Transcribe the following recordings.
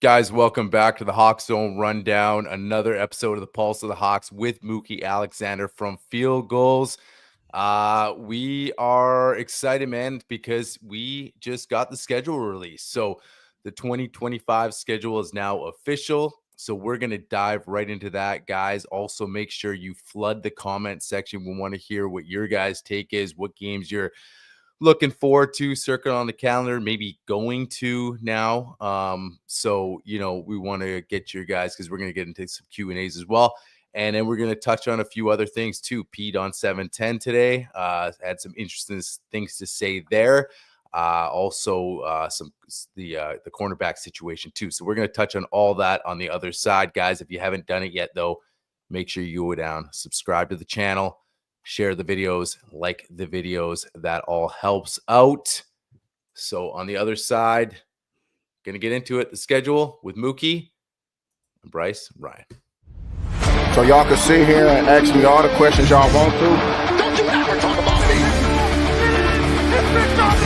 Guys, welcome back to the Hawk Zone Rundown. Another episode of the Pulse of the Hawks with Mookie Alexander from Field Goals. We are excited, man, because we just got the schedule released. So the 2025 schedule is now official. So we're going to dive right into that, guys. Also, make sure you flood the comment section. We want to hear what your guys' take is, what games you're looking forward to, circle on the calendar, maybe going to now. So we want to get your guys, because we're going to get into some Q&As as well. And then we're going to touch on a few other things too. Pete on 710 today had some interesting things to say there. Also the cornerback situation too. So we're going to touch on all that on the other side, guys. If you haven't done it yet, though, make sure you go down, subscribe to the channel, share the videos, like the videos. That all helps out. So on the other side, going to get into it, the schedule with Mookie, and Bryce, and Ryan. So y'all can sit here and ask me all the questions y'all want to. Don't you ever talk about me!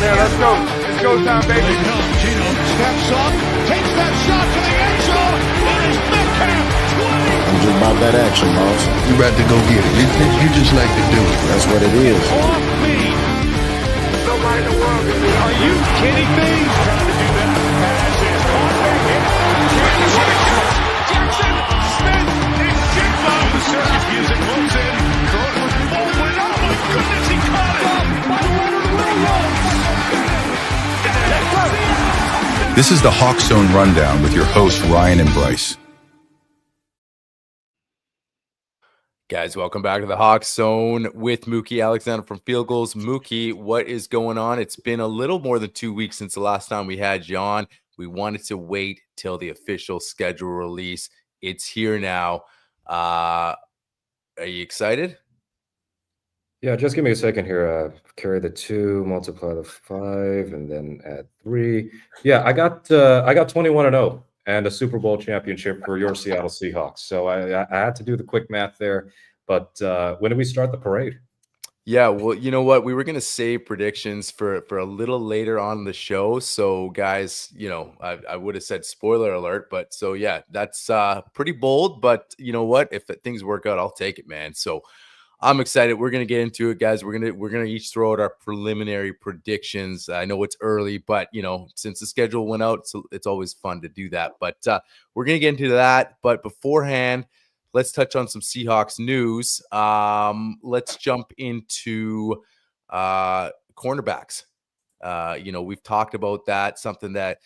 Yeah, let's go. It's go time, baby. Here comes Gino, steps up, takes that shot to the end zone. It is Metcalf, 20. I'm just about that action, boss. You about to go get it. You just like to do it. That's what it is. Off me. Nobody in the world can do it. Are you kidding me? Trying to do that. Pass is caught back in. Jackson, Smith, and Jigba. The circus music moves in. Throws it forward. Oh my goodness, he caught it. By the way to the railroad. This is the Hawk Zone Rundown with your hosts, Ryan and Bryce. Guys, welcome back to the Hawk Zone with Mookie Alexander from Field Goals. Mookie, what is going on? It's been a little more than 2 weeks since the last time we had you on. We wanted to wait till the official schedule release. It's here now. Are you excited? Yeah, just give me a second here. Carry the 2, multiply the 5, and then add 3. Yeah, I got 21-0 and a Super Bowl championship for your Seattle Seahawks. So I had to do the quick math there. But when did we start the parade? Yeah, well, you know what? We were going to save predictions for a little later on the show. So, guys, I would have said spoiler alert. But so, yeah, that's pretty bold. But you know what? If things work out, I'll take it, man. So I'm excited. We're going to get into it, guys. We're going to each throw out our preliminary predictions. I know it's early, but, since the schedule went out, so it's always fun to do that. But we're going to get into that. But beforehand, let's touch on some Seahawks news. Let's jump into cornerbacks. We've talked about that, something that,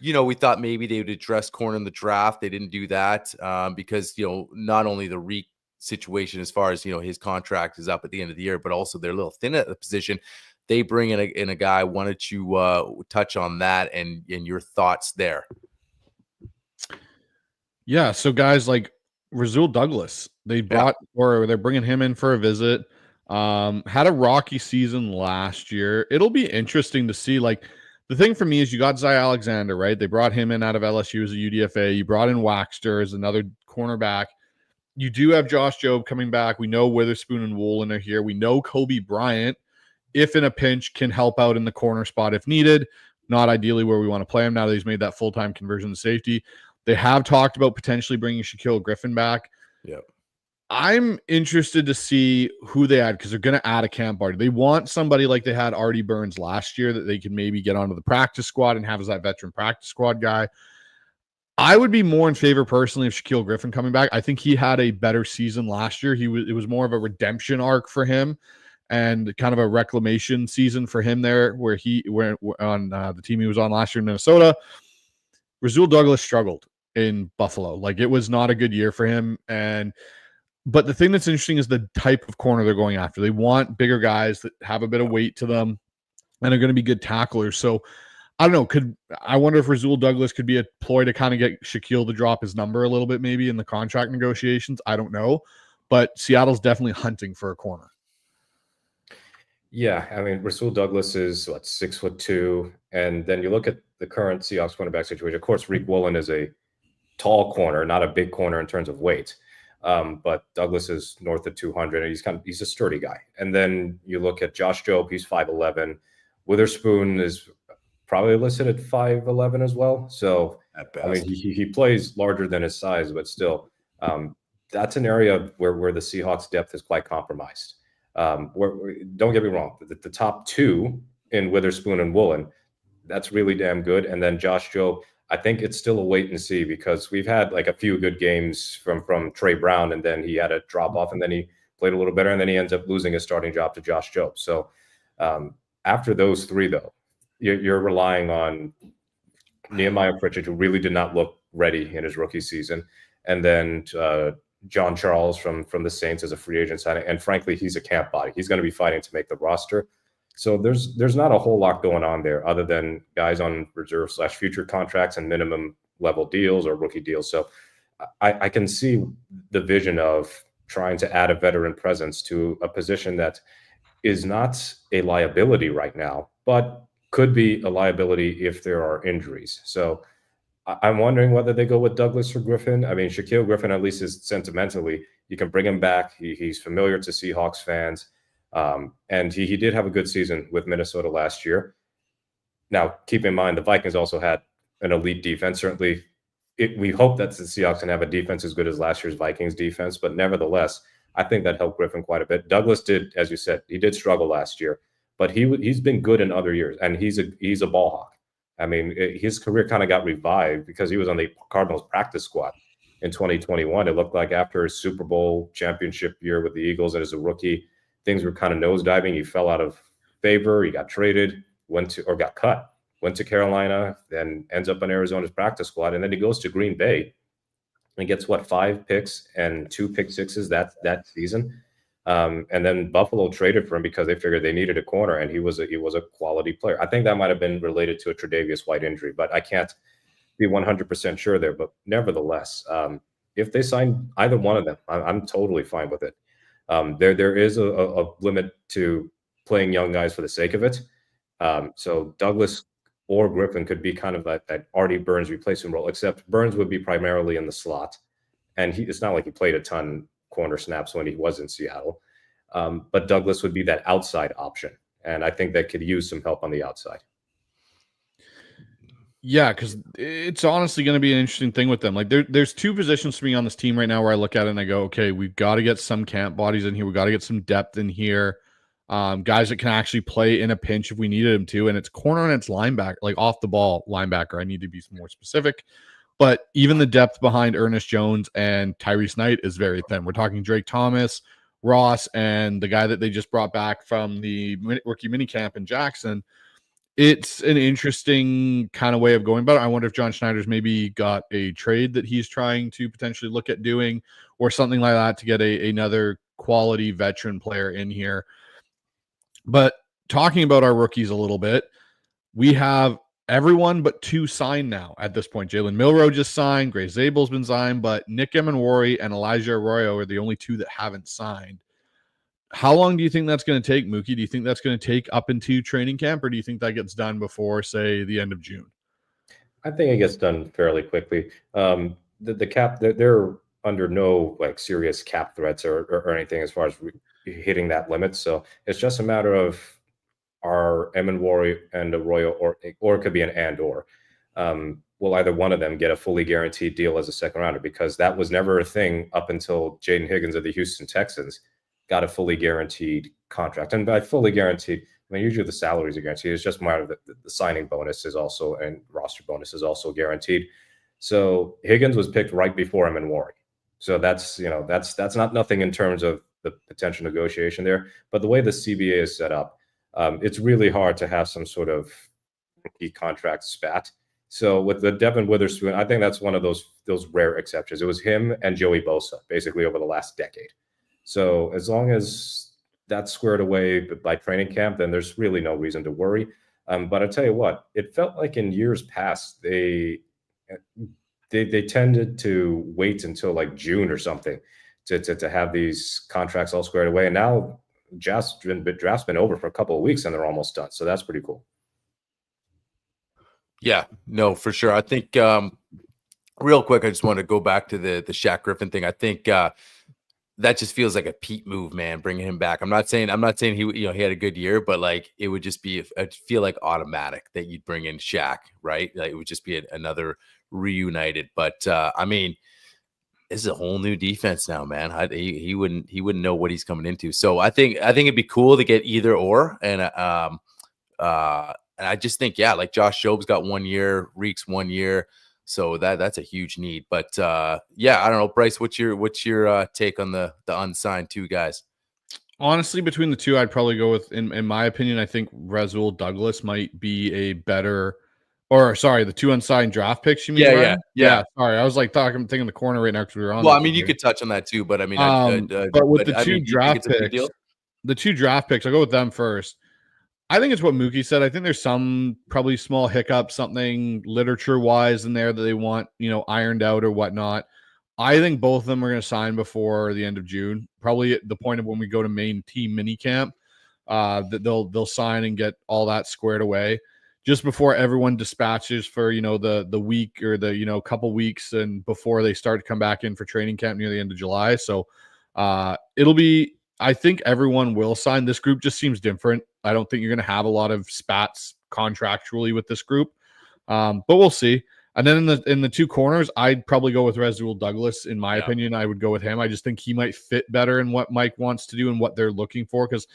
we thought maybe they would address corner in the draft. They didn't do that because, not only the situation as far as, his contract is up at the end of the year, but also they're a little thin at the position. They bring in a guy. Why don't you touch on that and your thoughts there? Yeah. So guys, like Rasul Douglas, they brought, or they're bringing him in for a visit. Had a rocky season last year. It'll be interesting to see. Like, the thing for me is you got Zy Alexander, right? They brought him in out of LSU as a UDFA. You brought in Waxter as another cornerback. You do have Josh Jobe coming back. We know Witherspoon and Woolen are here. We know Kobe Bryant, if in a pinch, can help out in the corner spot if needed. Not ideally where we want to play him now that he's made that full-time conversion to safety. They have talked about potentially bringing Shaquille Griffin back. Yeah. I'm interested to see who they add, because they're going to add a camp party. They want somebody like they had Artie Burns last year that they can maybe get onto the practice squad and have as that veteran practice squad guy. I would be more in favor personally of Shaquille Griffin coming back. I think he had a better season last year. It was more of a redemption arc for him and kind of a reclamation season for him there, where he went on the team he was on last year in Minnesota. Rasul Douglas struggled in Buffalo. Like, it was not a good year for him. But the thing that's interesting is the type of corner they're going after. They want bigger guys that have a bit of weight to them and are going to be good tacklers. So I don't know. I wonder if Rasul Douglas could be a ploy to kind of get Shaquille to drop his number a little bit, maybe in the contract negotiations. I don't know, but Seattle's definitely hunting for a corner. Yeah, I mean, Rasul Douglas is 6'2", and then you look at the current Seahawks cornerback situation. Of course, Rick Woolen is a tall corner, not a big corner in terms of weight, but Douglas is north of 200, and he's a sturdy guy. And then you look at Josh Jobe; he's 5'11". Witherspoon is probably listed at 5'11" as well. So, At I mean, best. he plays larger than his size, but still, that's an area where the Seahawks depth is quite compromised. Don't get me wrong, the top two in Witherspoon and Woolen, that's really damn good. And then Josh Jobe, I think it's still a wait and see because we've had like a few good games from Trey Brown, and then he had a drop off, and then he played a little better, and then he ends up losing his starting job to Josh Jobe. So after those three, though, you're relying on Nehemiah Pritchett, who really did not look ready in his rookie season, and then John Charles from the Saints as a free agent signing. And frankly, he's a camp body. He's going to be fighting to make the roster. So there's not a whole lot going on there other than guys on reserve / future contracts and minimum level deals or rookie deals. So I can see the vision of trying to add a veteran presence to a position that is not a liability right now, but could be a liability if there are injuries. So I'm wondering whether they go with Douglas or Griffin. I mean, Shaquille Griffin, at least is sentimentally, you can bring him back. He's familiar to Seahawks fans. And he did have a good season with Minnesota last year. Now, keep in mind, the Vikings also had an elite defense. Certainly, we hope that the Seahawks can have a defense as good as last year's Vikings defense. But nevertheless, I think that helped Griffin quite a bit. Douglas did, as you said, he did struggle last year, but he's been good in other years, and he's a ball hawk. I mean, his career kind of got revived because he was on the Cardinals practice squad in 2021. It looked like after his Super Bowl championship year with the Eagles and as a rookie, things were kind of nosediving. He fell out of favor. He got traded, got cut, went to Carolina, then ends up on Arizona's practice squad. And then he goes to Green Bay and gets 5 picks and 2 pick sixes that season. And then Buffalo traded for him because they figured they needed a corner, and he was a quality player. I think that might have been related to a Tre'Davious White injury, but I can't be 100% sure there. But nevertheless, if they sign either one of them, I'm totally fine with it. There is a limit to playing young guys for the sake of it. So Douglas or Griffin could be kind of that Artie Burns replacement role, except Burns would be primarily in the slot. And it's not like he played a ton corner snaps when he was in Seattle. But Douglas would be that outside option. And I think that could use some help on the outside. Yeah, because it's honestly going to be an interesting thing with them. Like there's 2 positions for me on this team right now where I look at it and I go, okay, we've got to get some camp bodies in here. We've got to get some depth in here. Guys that can actually play in a pinch if we needed them to. And it's corner and it's linebacker, like off the ball linebacker. I need to be more specific. But even the depth behind Ernest Jones and Tyrese Knight is very thin. We're talking Drake Thomas, Ross, and the guy that they just brought back from the rookie minicamp in Jackson. It's an interesting kind of way of going about it. I wonder if John Schneider's maybe got a trade that he's trying to potentially look at doing or something like that to get another quality veteran player in here. But talking about our rookies a little bit, we have everyone but 2 signed now at this point. Jalen Milroe just signed. Gray Zabel's been signed, but Nick Emenwari and Elijah Arroyo are the only 2 that haven't signed. How long do you think that's going to take, Mookie? Do you think that's going to take up into training camp, or do you think that gets done before, say, the end of June? I think it gets done fairly quickly. The cap, they're under no serious cap threats or anything as far as hitting that limit. So it's just a matter of are Emenwari and Arroyo, or it could be an and/or. Will either one of them get a fully guaranteed deal as a second rounder? Because that was never a thing up until Jaden Higgins of the Houston Texans got a fully guaranteed contract. And by fully guaranteed, I mean, usually the salaries are guaranteed. It's just more the signing bonus is also, and roster bonus is also guaranteed. So Higgins was picked right before Emenwari. So that's not nothing in terms of the potential negotiation there. But the way the CBA is set up, it's really hard to have some sort of rookie contract spat. So with the Devin Witherspoon, I think that's one of those rare exceptions. It was him and Joey Bosa basically over the last decade. So as long as that's squared away by training camp, then there's really no reason to worry. But I tell you what, it felt like in years past they tended to wait until like June or something to have these contracts all squared away. And now draft's been over for a couple of weeks and they're almost done. So that's pretty cool. Yeah, no, for sure. I think real quick, I just want to go back to the Shaq Griffin thing. I think that just feels like a Pete move, man, bringing him back. I'm not saying he had a good year, but like it would just be, I feel like automatic that you'd bring in Shaq, right? Like it would just be another reunited. But I mean, this is a whole new defense now, man. He wouldn't know what he's coming into. So I think it'd be cool to get either or, and I just think, yeah, like Josh Job's got 1 year, Reek's 1 year. So that's a huge need. But yeah, I don't know, Bryce, what's your take on the unsigned two guys? Honestly, between the two, I'd probably go with, in my opinion, I think Rasul Douglas might be a better, or sorry, the two unsigned draft picks. You mean? Yeah. Sorry, I was like thinking the corner right now because we were on. Well, I mean, you could touch on that too, but I mean, but with the two draft picks, I'll go with them first. I think it's what Mookie said. I think there's some probably small hiccup, something literature-wise in there that they want, ironed out or whatnot. I think both of them are going to sign before the end of June, probably at the point of when we go to main team minicamp, that they'll sign and get all that squared away just before everyone dispatches for, the week or the, couple weeks and before they start to come back in for training camp near the end of July. So it'll be, I think everyone will sign. This group just seems different. I don't think you're going to have a lot of spats contractually with this group, but we'll see. And then in the two corners, I'd probably go with Rasul Douglas. In my opinion, I would go with him. I just think he might fit better in what Mike wants to do and what they're looking for. Because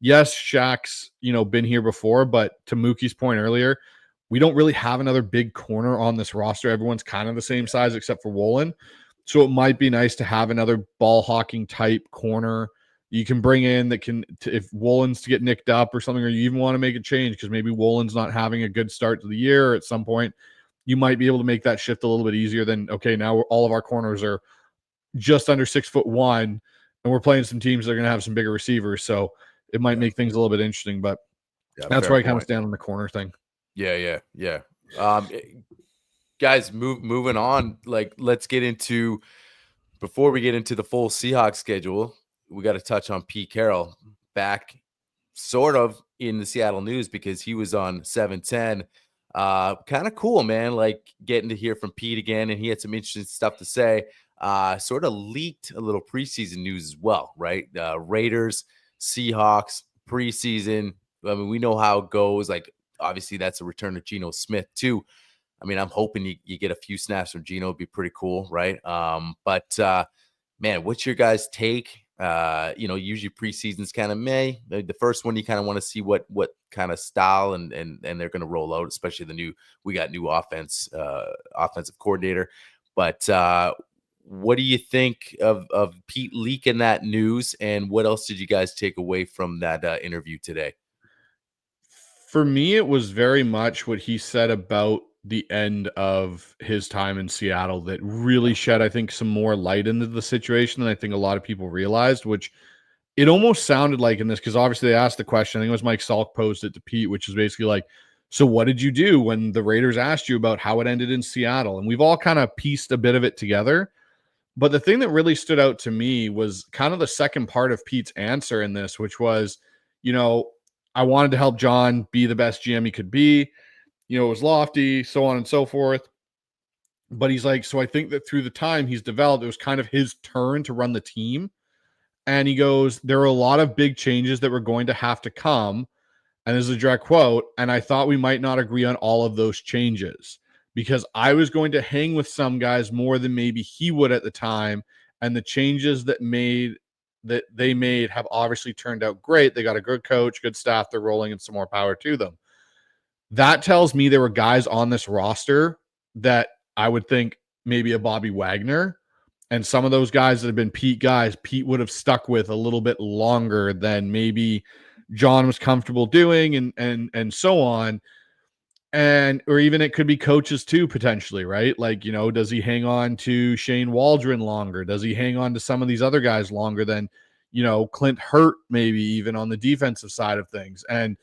yes, Shaq's been here before, but to Mookie's point earlier, we don't really have another big corner on this roster. Everyone's kind of the same size except for Woolen. So it might be nice to have another ball hawking type corner you can bring in that can, if Woolen's to get nicked up or something, or you even want to make a change because maybe Woolen's not having a good start to the year, or at some point you might be able to make that shift a little bit easier than, okay, now all of our corners are just under 6'1", and we're playing some teams that are going to have some bigger receivers. So it might make things a little bit interesting, but that's where I kind of stand on the corner thing. Yeah. Guys, moving on. Like, let's get into, before we get into the full Seahawks schedule, we got to touch on Pete Carroll back sort of in the Seattle news because he was on 710. Kind of cool, man. Like getting to hear from Pete again, and he had some interesting stuff to say. Sort of leaked a little preseason news as well, right? Raiders, Seahawks, preseason. I mean, we know how it goes. Like, obviously, that's a return of Geno Smith too. I mean, I'm hoping you get a few snaps from Geno. It'd be pretty cool, right? But man, what's your guys' take? Usually preseason's kind of May. The first one you kind of want to see what kind of style and they're going to roll out, especially we got new offensive coordinator. But what do you think of Pete leaking that news, and what else did you guys take away from that interview today? For me, it was very much what he said about the end of his time in Seattle that really shed, I think, some more light into the situation than I think a lot of people realized, which it almost sounded like in this, because obviously they asked the question, I think it was Mike Salk posed it to Pete, which is basically like, so what did you do when the Raiders asked you about how it ended in Seattle? And we've all kind of pieced a bit of it together. But the thing that really stood out to me was kind of the second part of Pete's answer in this, which was, I wanted to help John be the best GM he could be. It was lofty, so on and so forth. But he's like, so I think that through the time he's developed, it was kind of his turn to run the team. And he goes, there are a lot of big changes that were going to have to come. And this is a direct quote. And I thought we might not agree on all of those changes because I was going to hang with some guys more than maybe he would at the time. And the changes that they made have obviously turned out great. They got a good coach, good staff. They're rolling, and some more power to them. That tells me there were guys on this roster that I would think maybe a Bobby Wagner and some of those guys that have been Pete guys, Pete would have stuck with a little bit longer than maybe John was comfortable doing and so on. Or even it could be coaches too, potentially, right? Like, does he hang on to Shane Waldron longer? Does he hang on to some of these other guys longer than, Clint Hurt, maybe even on the defensive side of things? And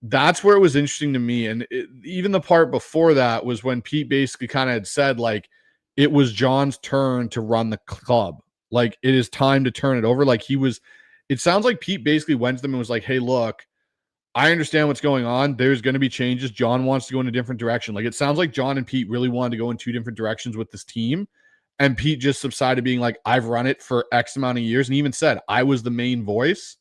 that's where it was interesting to me. And even the part before that was when Pete basically kind of had said, like, it was John's turn to run the club. Like, it is time to turn it over. Like, it sounds like Pete basically went to them and was like, hey, look, I understand what's going on. There's going to be changes. John wants to go in a different direction. Like, it sounds like John and Pete really wanted to go in two different directions with this team. And Pete just subsided, being like, I've run it for X amount of years. And even said, I was the main voice.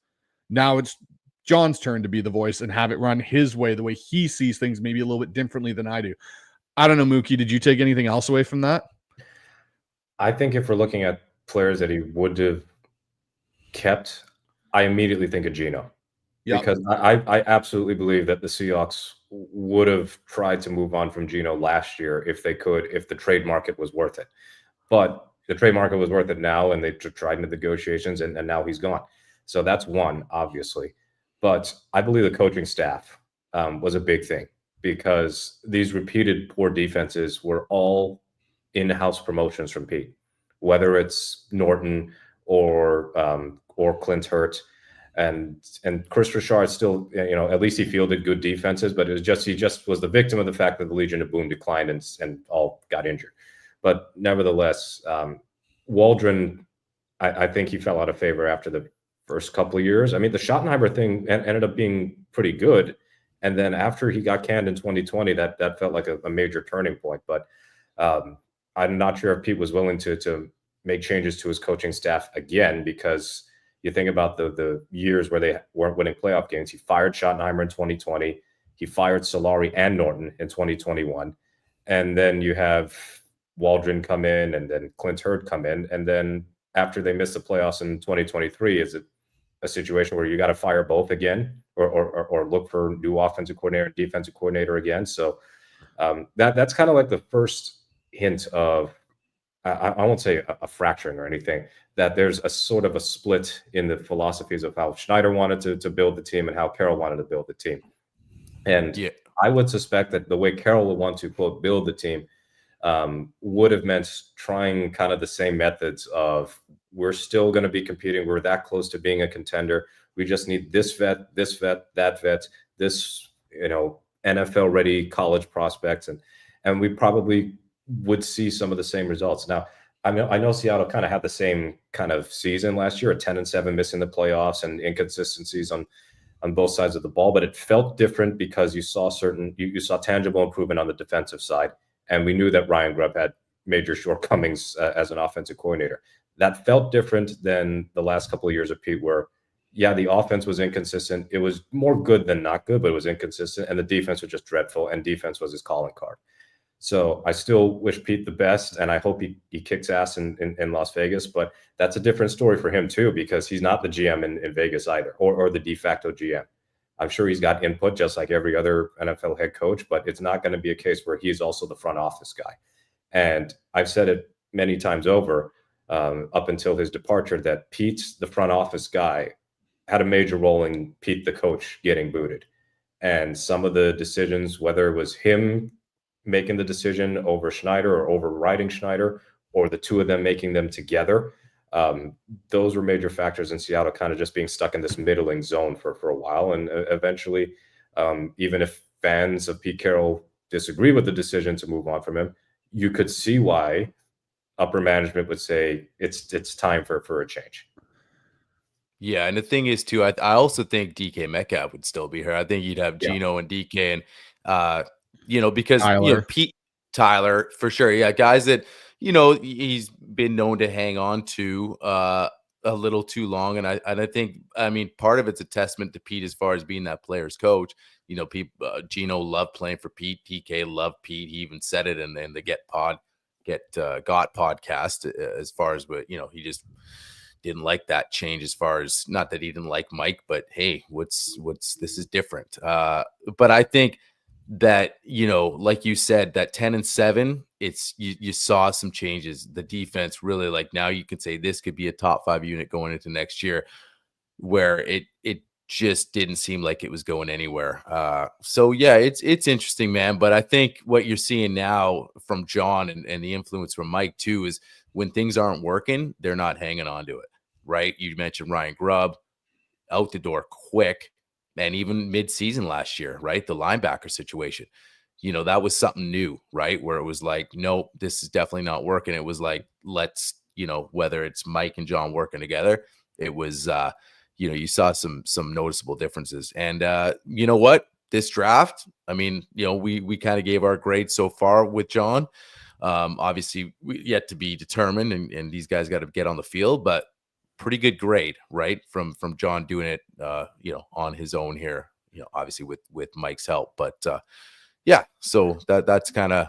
Now it's John's turn to be the voice and have it run his way, the way he sees things, maybe a little bit differently than I do. I don't know, Mookie, did you take anything else away from that? I think if we're looking at players that he would have kept, I immediately think of Geno. Yep. Because I absolutely believe that the Seahawks would have tried to move on from Geno last year if they could, if the trade market was worth it. But the trade market was worth it now, and they tried the negotiations, and now he's gone. So that's one, obviously. But I believe the coaching staff was a big thing, because these repeated poor defenses were all in-house promotions from Pete, whether it's Norton or Clint Hurt. And Chris Richard still, at least he fielded good defenses, but it was just, he just was the victim of the fact that the Legion of Boom declined and all got injured. But nevertheless, Waldron, I think he fell out of favor after the first couple of years. I mean, the Schottenheimer thing ended up being pretty good. And then after he got canned in 2020, that felt like a major turning point. But I'm not sure if Pete was willing to make changes to his coaching staff again, because you think about the years where they weren't winning playoff games. He fired Schottenheimer in 2020. He fired Solari and Norton in 2021. And then you have Waldron come in, and then Clint Hurd come in. And then after they missed the playoffs in 2023, is it a situation where you got to fire both again, or look for new offensive coordinator and defensive coordinator again? So that's kind of like the first hint of, I won't say a fracturing or anything, that there's a sort of a split in the philosophies of how Schneider wanted to build the team and how Carroll wanted to build the team. And yeah, I would suspect that the way Carroll would want to, quote, build the team would have meant trying kind of the same methods of, we're still going to be competing. We're that close to being a contender. We just need this vet, that vet, this, NFL ready college prospects. And we probably would see some of the same results. Now, I know Seattle kind of had the same kind of season last year, a 10-7, missing the playoffs and inconsistencies on both sides of the ball, but it felt different because you saw you saw tangible improvement on the defensive side. And we knew that Ryan Grubb had major shortcomings as an offensive coordinator. That felt different than the last couple of years of Pete, where, yeah, the offense was inconsistent. It was more good than not good, but it was inconsistent. And the defense was just dreadful, and defense was his calling card. So I still wish Pete the best, and I hope he kicks ass in Las Vegas. But that's a different story for him too, because he's not the GM in Vegas either, or the de facto GM. I'm sure he's got input just like every other NFL head coach, but it's not going to be a case where he's also the front office guy. And I've said it many times over, up until his departure, that Pete, the front office guy, had a major role in Pete, the coach, getting booted. And some of the decisions, whether it was him making the decision over Schneider or overriding Schneider, or the two of them making them together, those were major factors in Seattle kind of just being stuck in this middling zone for a while. And eventually, even if fans of Pete Carroll disagree with the decision to move on from him, you could see why upper management would say it's time for a change. Yeah, and the thing is too, I also think DK Metcalf would still be here. I think you'd have Geno and DK, and because Pete Tyler for sure. Yeah, guys that he's been known to hang on to a little too long, and I think, part of it's a testament to Pete as far as being that player's coach. Geno loved playing for Pete. DK loved Pete. He even said it in the Got podcast, as far as what he just didn't like that change, as far as, not that he didn't like Mike, but hey, what's this is different. But I think that, like you said, that 10-7, it's you saw some changes. The defense really, like, now you can say this could be a top 5 unit going into next year, where it just didn't seem like it was going anywhere. So yeah, it's interesting, man. But I think what you're seeing now from John and the influence from Mike too is, when things aren't working, they're not hanging on to it, right? You mentioned Ryan Grubb, out the door quick, and even mid-season last year, right? The linebacker situation, that was something new, right? Where it was like, nope, this is definitely not working. It was like, let's, whether it's Mike and John working together, it was, you saw some noticeable differences. And you know what? This draft, we kind of gave our grade so far with John. Obviously, yet to be determined, and these guys got to get on the field, but pretty good grade, right? From John doing it, on his own here, obviously with Mike's help. But yeah, so that's kind of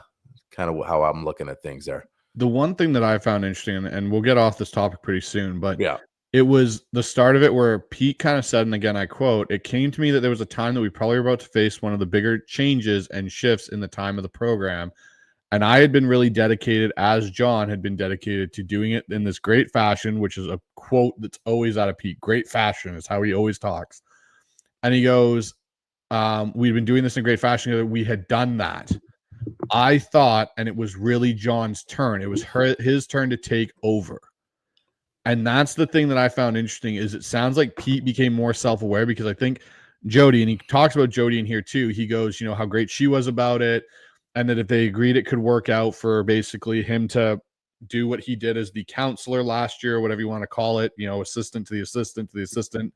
how I'm looking at things there. The one thing that I found interesting, and we'll get off this topic pretty soon, but Yeah. it was the start of it where Pete kind of said, and again, I quote, "It came to me that there was a time that we probably were about to face one of the bigger changes and shifts in the time of the program. And I had been really dedicated, as John had been dedicated, to doing it in this great fashion," which is a quote that's always out of Pete. Great fashion is how he always talks. And he goes, "We'd been doing this in great fashion together. We had done that. I thought, and it was really John's turn. It was his turn to take over." And that's the thing that I found interesting is it sounds like Pete became more self-aware, because I think Jody, and he talks about Jody in here too. He goes, how great she was about it. And that if they agreed, it could work out for basically him to do what he did as the counselor last year, whatever you want to call it, assistant to the assistant to the assistant.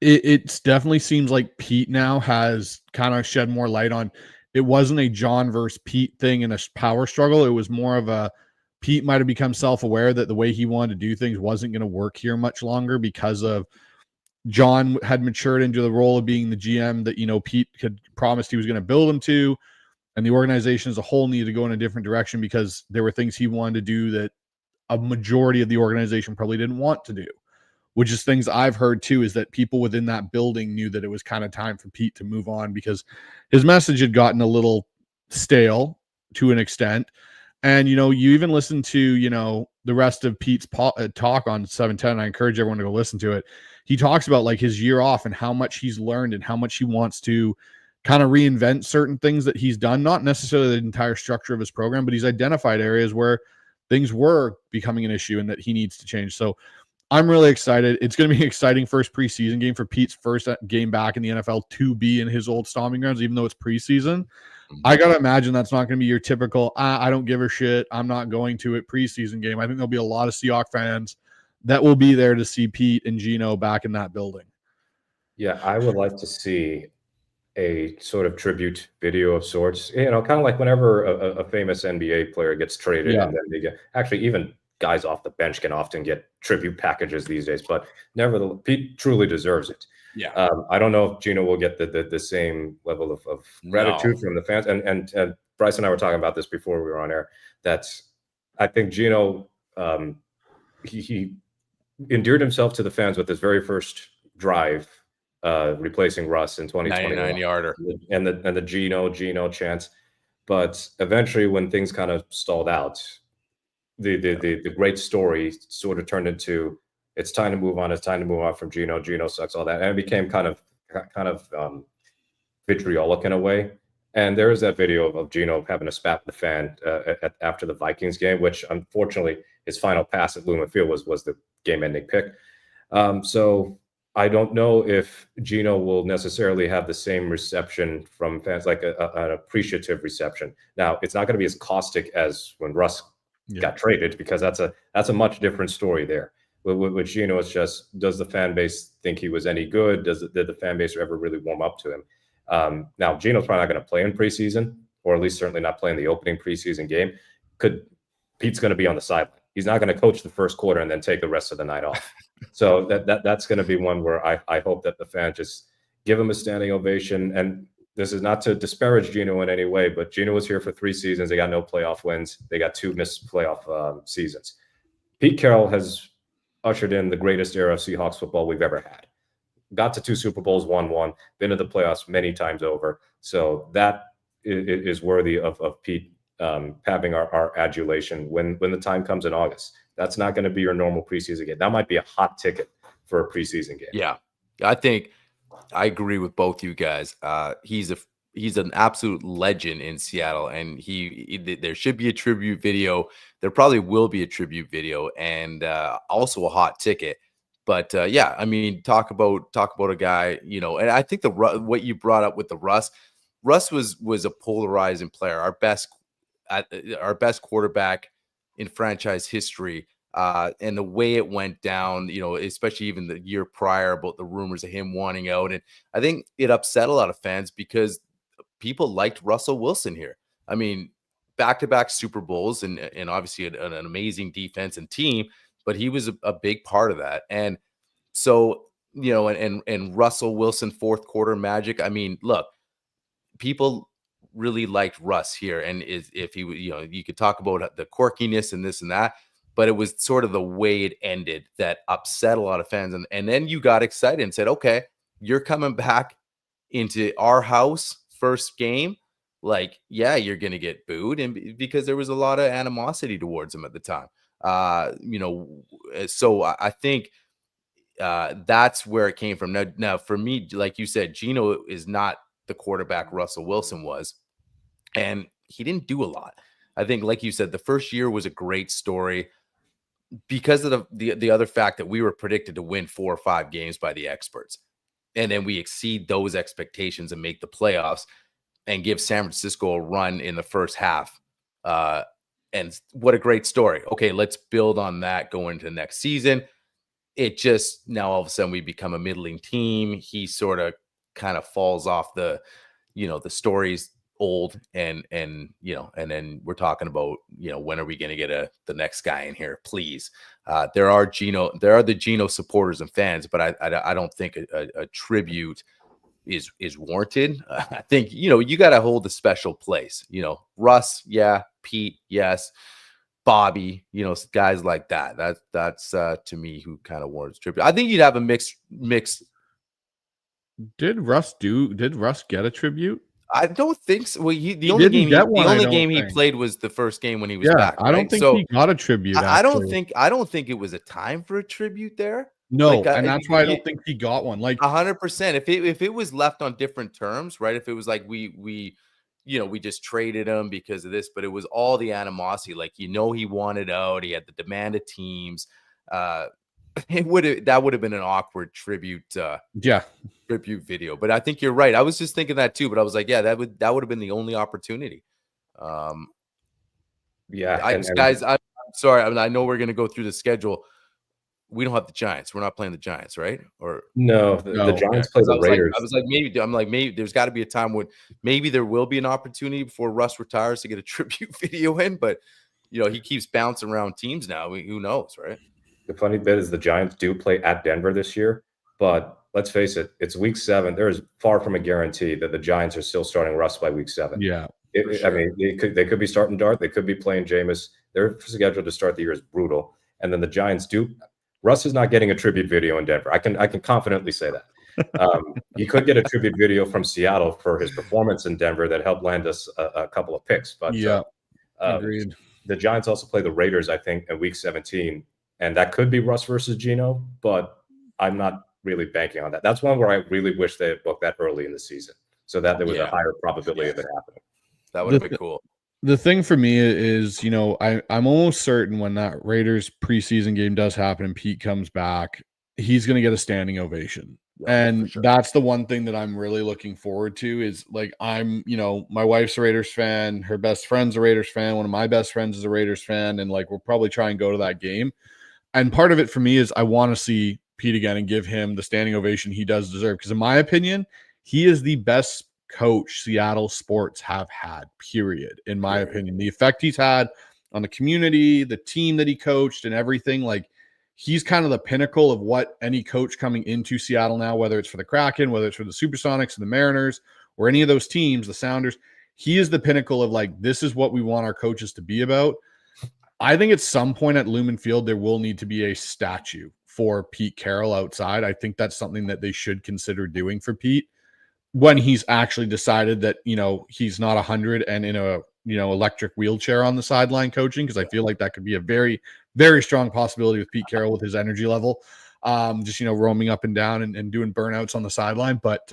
It definitely seems like Pete now has kind of shed more light on, it wasn't a John versus Pete thing in a power struggle. It was more of a, Pete might have become self-aware that the way he wanted to do things wasn't going to work here much longer, because of John had matured into the role of being the GM that, Pete had promised he was going to build him to. And the organization as a whole needed to go in a different direction, because there were things he wanted to do that a majority of the organization probably didn't want to do, which is things I've heard too, is that people within that building knew that it was kind of time for Pete to move on, because his message had gotten a little stale to an extent. And, you even listen to, the rest of Pete's talk on 710. I encourage everyone to go listen to it. He talks about like his year off and how much he's learned and how much he wants to kind of reinvent certain things that he's done, not necessarily the entire structure of his program, but he's identified areas where things were becoming an issue and that he needs to change. So I'm really excited. It's going to be an exciting first preseason game for Pete's first game back in the NFL to be in his old stomping grounds, even though it's preseason. I got to imagine that's not going to be your typical, I don't give a shit, I'm not going to it preseason game. I think there'll be a lot of Seahawks fans that will be there to see Pete and Gino back in that building. Yeah, I would like to see a sort of tribute video of sorts, kind of like whenever a famous NBA player gets traded, and then they get, actually even guys off the bench can often get tribute packages these days, but nevertheless, Pete truly deserves it. Yeah. I don't know if Gino will get the same level of gratitude from the fans. And Bryce and I were talking about this before we were on air. I think Gino, he endeared himself to the fans with his very first drive, replacing Russ in 2020, 99-yarder, and the Gino chants. But eventually, when things kind of stalled out, the great story sort of turned into, it's time to move on. It's time to move on from Gino. Gino sucks, all that. And it became kind of vitriolic in a way. And there is that video of Gino having a spat with the fan after the Vikings game, which unfortunately his final pass at Lumen Field was the game-ending pick. So I don't know if Gino will necessarily have the same reception from fans, like an appreciative reception. Now, it's not going to be as caustic as when Russ got traded, because that's a much different story there. With Gino, it's just, does the fan base think he was any good? Did the fan base ever really warm up to him? Now, Gino's probably not going to play in preseason, or at least certainly not play in the opening preseason game. Pete's going to be on the sideline. He's not going to coach the first quarter and then take the rest of the night off. So that's going to be one where I hope that the fans just give him a standing ovation. And this is not to disparage Gino in any way, but Gino was here for 3 seasons. They got no playoff wins. They got 2 missed playoff seasons. Pete Carroll has ushered in the greatest era of Seahawks football we've ever had. Got to 2 Super Bowls, won 1, been to the playoffs many times over. So that is worthy of Pete having our adulation when the time comes in August. That's not going to be your normal preseason game. That might be a hot ticket for a preseason game. Yeah, I think I agree with both you guys. He's an absolute legend in Seattle, and there should be a tribute video. There probably will be a tribute video, and also a hot ticket. But yeah, I mean, talk about a guy, and I think what you brought up with the Russ was a polarizing player, our best quarterback in franchise history. And the way it went down, especially even the year prior about the rumors of him wanting out. And I think it upset a lot of fans because people liked Russell Wilson here. I mean, back-to-back Super Bowls and obviously an amazing defense and team, but he was a big part of that. And so, and Russell Wilson fourth quarter magic. I mean, look, people really liked Russ here, and if he, you could talk about the quirkiness and this and that, but it was sort of the way it ended that upset a lot of fans, and then you got excited and said, okay, you're coming back into our house first game, like, yeah, you're gonna get booed, and because there was a lot of animosity towards him at the time. So I think that's where it came from. Now, for me, like you said, Geno is not the quarterback Russell Wilson was, and he didn't do a lot. I think, like you said, the first year was a great story because of the other fact that we were predicted to win 4 or 5 games by the experts, and then we exceed those expectations and make the playoffs and give San Francisco a run in the first half. And what a great story. Okay, let's build on that going into next season. It just now all of a sudden we become a middling team. He sort of kind of falls off the story's old, and then we're talking about, when are we going to get the next guy in here, please. There are the Geno supporters and fans, but I don't think a tribute is warranted. I think, you got to hold a special place. Russ, yeah. Pete, yes. Bobby, guys like that. That's to me who kind of warrants tribute. I think you'd have a mixed. Did Russ get a tribute? I don't think so. Well, the He only didn't game get one, the I only don't game he think. played was the first game when he was Yeah, back. I don't right? think So he got a tribute. I don't think it was a time for a tribute there. No, Like, and that's why I don't think he got one. Like 100%. If it was left on different terms, right? If it was like we just traded him because of this, but it was all the animosity. Like, he wanted out. He had the demand of teams. That would have been an awkward tribute. Tribute video. But I think you're right. I was just thinking that too. But I was like, yeah, that would have been the only opportunity. Guys, I'm sorry. I know we're gonna go through the schedule. We don't have the Giants. We're not playing the Giants, right? Or No, the Giants play the Raiders. I was like, maybe there's got to be a time when maybe there will be an opportunity before Russ retires to get a tribute video in. But he keeps bouncing around teams now. Who knows, right? The funny bit is the Giants do play at Denver this year, but let's face it, it's week 7. There is far from a guarantee that the Giants are still starting Russ by week 7. Yeah. I mean, they could be starting Dart. They could be playing Jameis. Their schedule to start the year is brutal. And then the Giants do. Russ is not getting a tribute video in Denver. I can confidently say that. He could get a tribute video from Seattle for his performance in Denver that helped land us a couple of picks. But agreed. The Giants also play the Raiders, I think, in week 17. And that could be Russ versus Geno, but I'm not really banking on that. That's one where I really wish they had booked that early in the season so that there was a higher probability of it happening. That would have been cool. The thing for me is, I'm almost certain when that Raiders preseason game does happen and Pete comes back, he's going to get a standing ovation. And that's the one thing that I'm really looking forward to is, like, my wife's a Raiders fan. Her best friend's a Raiders fan. One of my best friends is a Raiders fan. And, like, we'll probably try and go to that game. And part of it for me is I want to see Pete again and give him the standing ovation he does deserve. Because in my opinion, he is the best coach Seattle sports have had, period. In my opinion, the effect he's had on the community, the team that he coached and everything, like, he's kind of the pinnacle of what any coach coming into Seattle now, whether it's for the Kraken, whether it's for the Supersonics and the Mariners or any of those teams, the Sounders, he is the pinnacle of, like, this is what we want our coaches to be about. I think at some point at Lumen Field, there will need to be a statue for Pete Carroll outside. I think that's something that they should consider doing for Pete when he's actually decided that, he's not 100 and in a, electric wheelchair on the sideline coaching. Cause I feel like that could be a very, very strong possibility with Pete Carroll with his energy level. Just, roaming up and down and doing burnouts on the sideline. But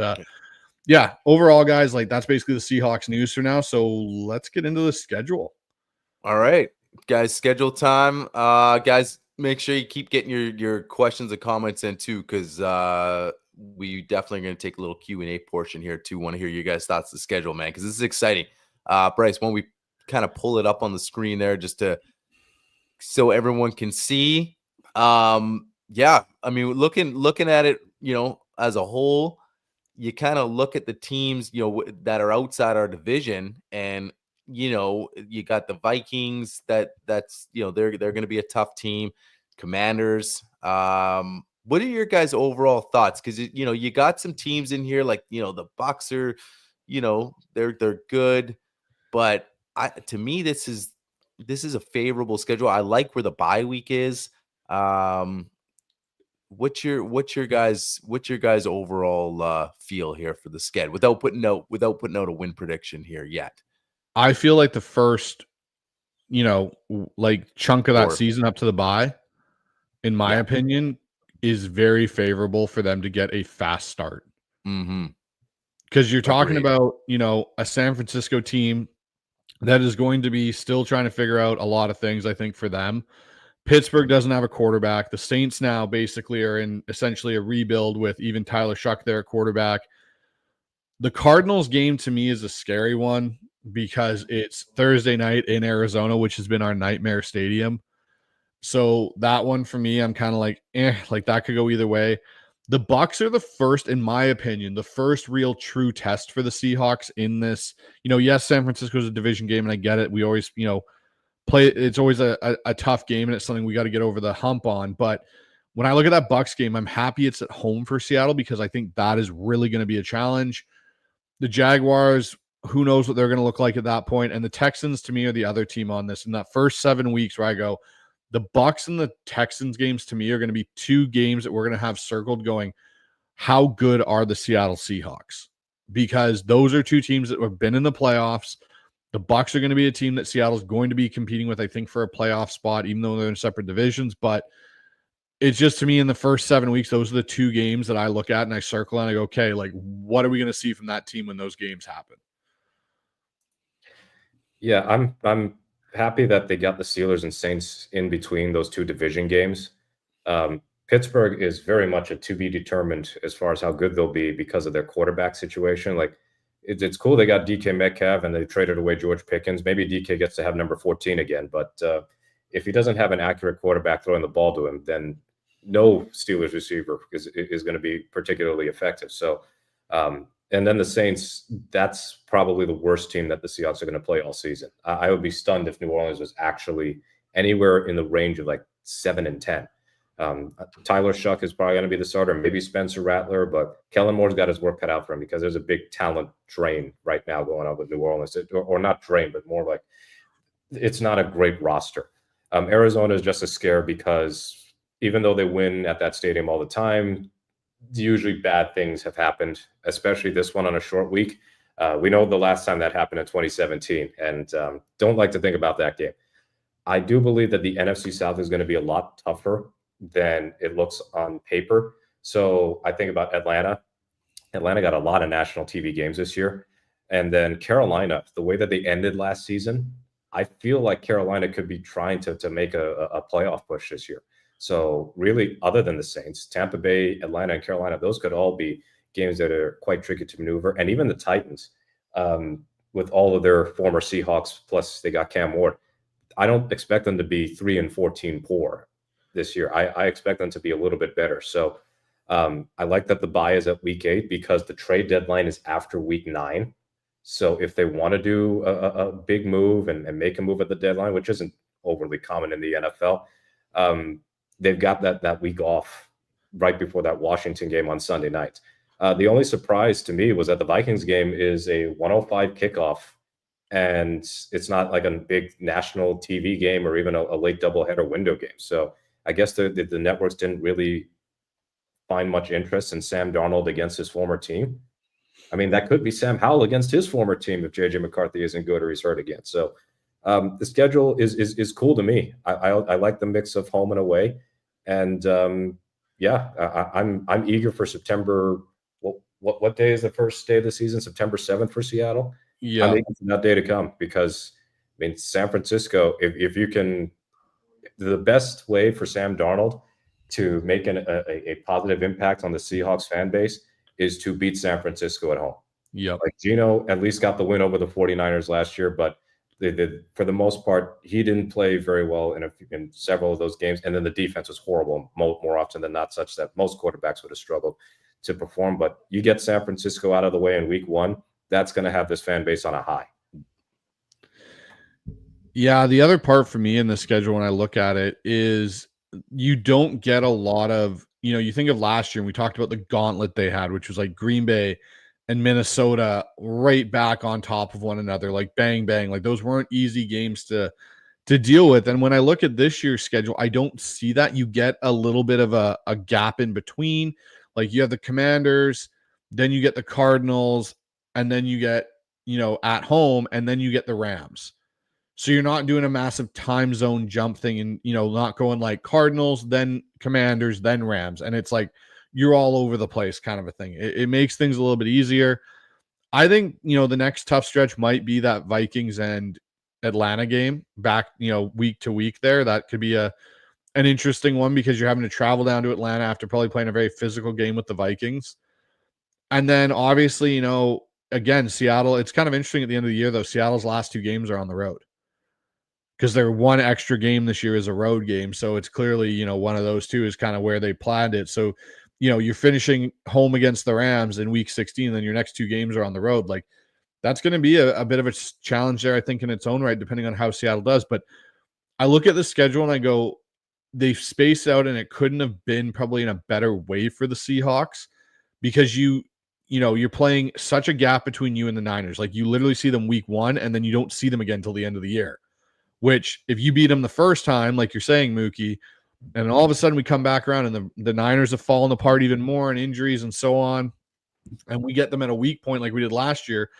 yeah, overall, guys, like, that's basically the Seahawks news for now. So let's get into the schedule. All right, guys, schedule time. Guys, make sure you keep getting your questions and comments in too, because we definitely going to take a little Q&A portion here too. Want to hear you guys' thoughts on the schedule, man, because this is exciting. Bryce, when we kind of pull it up on the screen there just so everyone can see. Yeah, I mean, looking at it, as a whole, you kind of look at the teams, that are outside our division, and you got the Vikings that's they're going to be a tough team. Commanders. What are your guys' overall thoughts? Because you got some teams in here like the Bucks are, they're good, but to me this is a favorable schedule. I like where the bye week is. What's your guys' overall feel here for the sked without putting out a win prediction here yet? I feel like the first, like chunk of that Sure. season up to the bye, in my opinion, is very favorable for them to get a fast start. Mm-hmm. Because you're talking Agreed. about, a San Francisco team that is going to be still trying to figure out a lot of things, I think, for them. Pittsburgh doesn't have a quarterback. The Saints now basically are in essentially a rebuild with even Tyler Shuck there at quarterback. The Cardinals game to me is a scary one because it's Thursday night in Arizona, which has been our nightmare stadium. So that one for me, I'm kind of like that could go either way. The Bucks are the first, in my opinion, the first real true test for the Seahawks in this. Yes, San Francisco's a division game, and I get it. We always, play. It's always a tough game, and it's something we got to get over the hump on. But when I look at that Bucks game, I'm happy it's at home for Seattle because I think that is really going to be a challenge. The Jaguars, who knows what they're going to look like at that point, and the Texans to me are the other team on this. In that first 7 weeks, where I go, the Bucks and the Texans games to me are going to be two games that we're going to have circled going, how good are the Seattle Seahawks? Because those are two teams that have been in the playoffs. The Bucks are going to be a team that Seattle's going to be competing with, I think, for a playoff spot, even though they're in separate divisions. But it's just, to me, in the first 7 weeks, those are the two games that I look at and I circle and I go, okay, like, what are we going to see from that team when those games happen? Yeah, I'm happy that they got the Steelers and Saints in between those two division games. Pittsburgh is very much a to be determined as far as how good they'll be because of their quarterback situation. Like, it's cool they got DK Metcalf and they traded away George Pickens. Maybe DK gets to have number 14 again, but if he doesn't have an accurate quarterback throwing the ball to him, then no Steelers receiver is going to be particularly effective. So, and then the Saints, that's probably the worst team that the Seahawks are going to play all season. I would be stunned if New Orleans was actually anywhere in the range of like 7-10. Tyler Shuck is probably going to be the starter, maybe Spencer Rattler, but Kellen Moore's got his work cut out for him because there's a big talent drain right now going on with New Orleans, or not drain, but more like it's not a great roster. Arizona is just a scare because even though they win at that stadium all the time, usually bad things have happened, especially this one on a short week. We know the last time that happened in 2017, and don't like to think about that game. I do believe that the NFC South is going to be a lot tougher than it looks on paper. So I think about Atlanta. Atlanta got a lot of national TV games this year. And then Carolina, the way that they ended last season, I feel like Carolina could be trying to make a playoff push this year. So really, other than the Saints, Tampa Bay, Atlanta, and Carolina, those could all be games that are quite tricky to maneuver. And even the Titans, with all of their former Seahawks, plus they got Cam Ward, I don't expect them to be 3-14 poor this year. I expect them to be a little bit better. So I like that the bye is at week 8 because the trade deadline is after week 9. So if they want to do a big move and make a move at the deadline, which isn't overly common in the NFL, they've got that week off right before that Washington game on Sunday night. The only surprise to me was that the Vikings game is a 1:05 kickoff, and it's not like a big national TV game or even a late doubleheader window game. So I guess the networks didn't really find much interest in Sam Darnold against his former team. I mean, that could be Sam Howell against his former team if JJ McCarthy isn't good or he's hurt again. So the schedule is cool to me. I like the mix of home and away, and I'm eager for September. What day is the first day of the season? September 7th for Seattle. Yeah, I'm eager for that day to come because I mean, San Francisco. If you can, the best way for Sam Darnold to make a positive impact on the Seahawks fan base is to beat San Francisco at home. Yep. Like Gino at least got the win over the 49ers last year, but for the most part, he didn't play very well in several of those games. And then the defense was horrible more often than not, such that most quarterbacks would have struggled to perform. But you get San Francisco out of the way in week 1, that's going to have this fan base on a high. Yeah, the other part for me in the schedule when I look at it is you don't get a lot of, you think of last year and we talked about the gauntlet they had, which was like Green Bay and Minnesota right back on top of one another, like bang, bang. Like those weren't easy games to deal with. And when I look at this year's schedule, I don't see that. You get a little bit of a gap in between. Like you have the Commanders, then you get the Cardinals, and then you get, at home, and then you get the Rams. So you're not doing a massive time zone jump thing and, not going like Cardinals, then Commanders, then Rams. And it's like you're all over the place kind of a thing. It makes things a little bit easier. I think, the next tough stretch might be that Vikings and Atlanta game back, week to week there. That could be an interesting one because you're having to travel down to Atlanta after probably playing a very physical game with the Vikings. And then obviously, again, Seattle, it's kind of interesting at the end of the year, though. Seattle's last 2 games are on the road because their one extra game this year is a road game. So it's clearly, one of those two is kind of where they planned it. So, you're finishing home against the Rams in week 16, and then your next 2 games are on the road. Like that's going to be a bit of a challenge there, I think, in its own right, depending on how Seattle does. But I look at the schedule and I go, they space out, and it couldn't have been probably in a better way for the Seahawks because you're playing such a gap between you and the Niners. Like you literally see them week 1, and then you don't see them again until the end of the year. Which, if you beat them the first time, like you're saying, Mookie, and all of a sudden we come back around and the Niners have fallen apart even more and injuries and so on, and we get them at a weak point like we did last year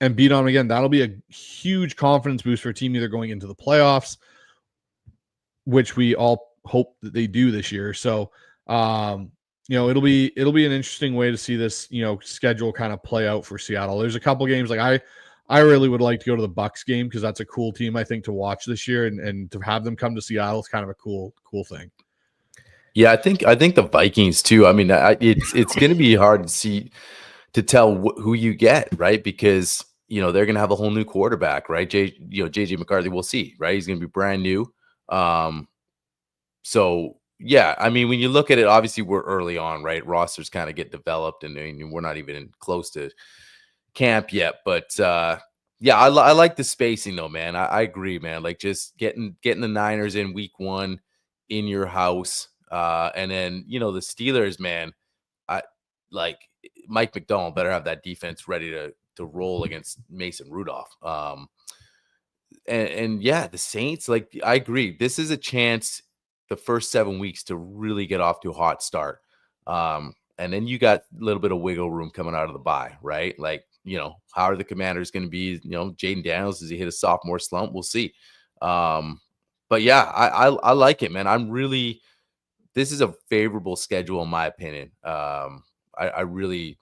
and beat on them again, that'll be a huge confidence boost for a team either going into the playoffs, which we all hope that they do this year. So, it'll be an interesting way to see this, schedule kind of play out for Seattle. There's a couple games like I really would like to go to the Bucks game because that's a cool team, I think, to watch this year, and to have them come to Seattle is kind of a cool thing. Yeah, I think the Vikings too. I mean, it's going to be hard to tell who you get, right? Because they're going to have a whole new quarterback, right? JJ McCarthy. We'll see, right? He's going to be brand new. So yeah, I mean, when you look at it, obviously we're early on, right? Rosters kind of get developed, and we're not even close to camp yet, but yeah, I like the spacing though, man. I agree, man. Like just getting the Niners in week 1 in your house, and then the Steelers, man. I like Mike McDonald better have that defense ready to roll against Mason Rudolph. And yeah, the Saints, like I agree. This is a chance the first 7 weeks to really get off to a hot start. And then you got a little bit of wiggle room coming out of the bye, right? Like, how are the Commanders going to be? Jaden Daniels, does he hit a sophomore slump? We'll see. But yeah, I like it, man. This is a favorable schedule in my opinion. I really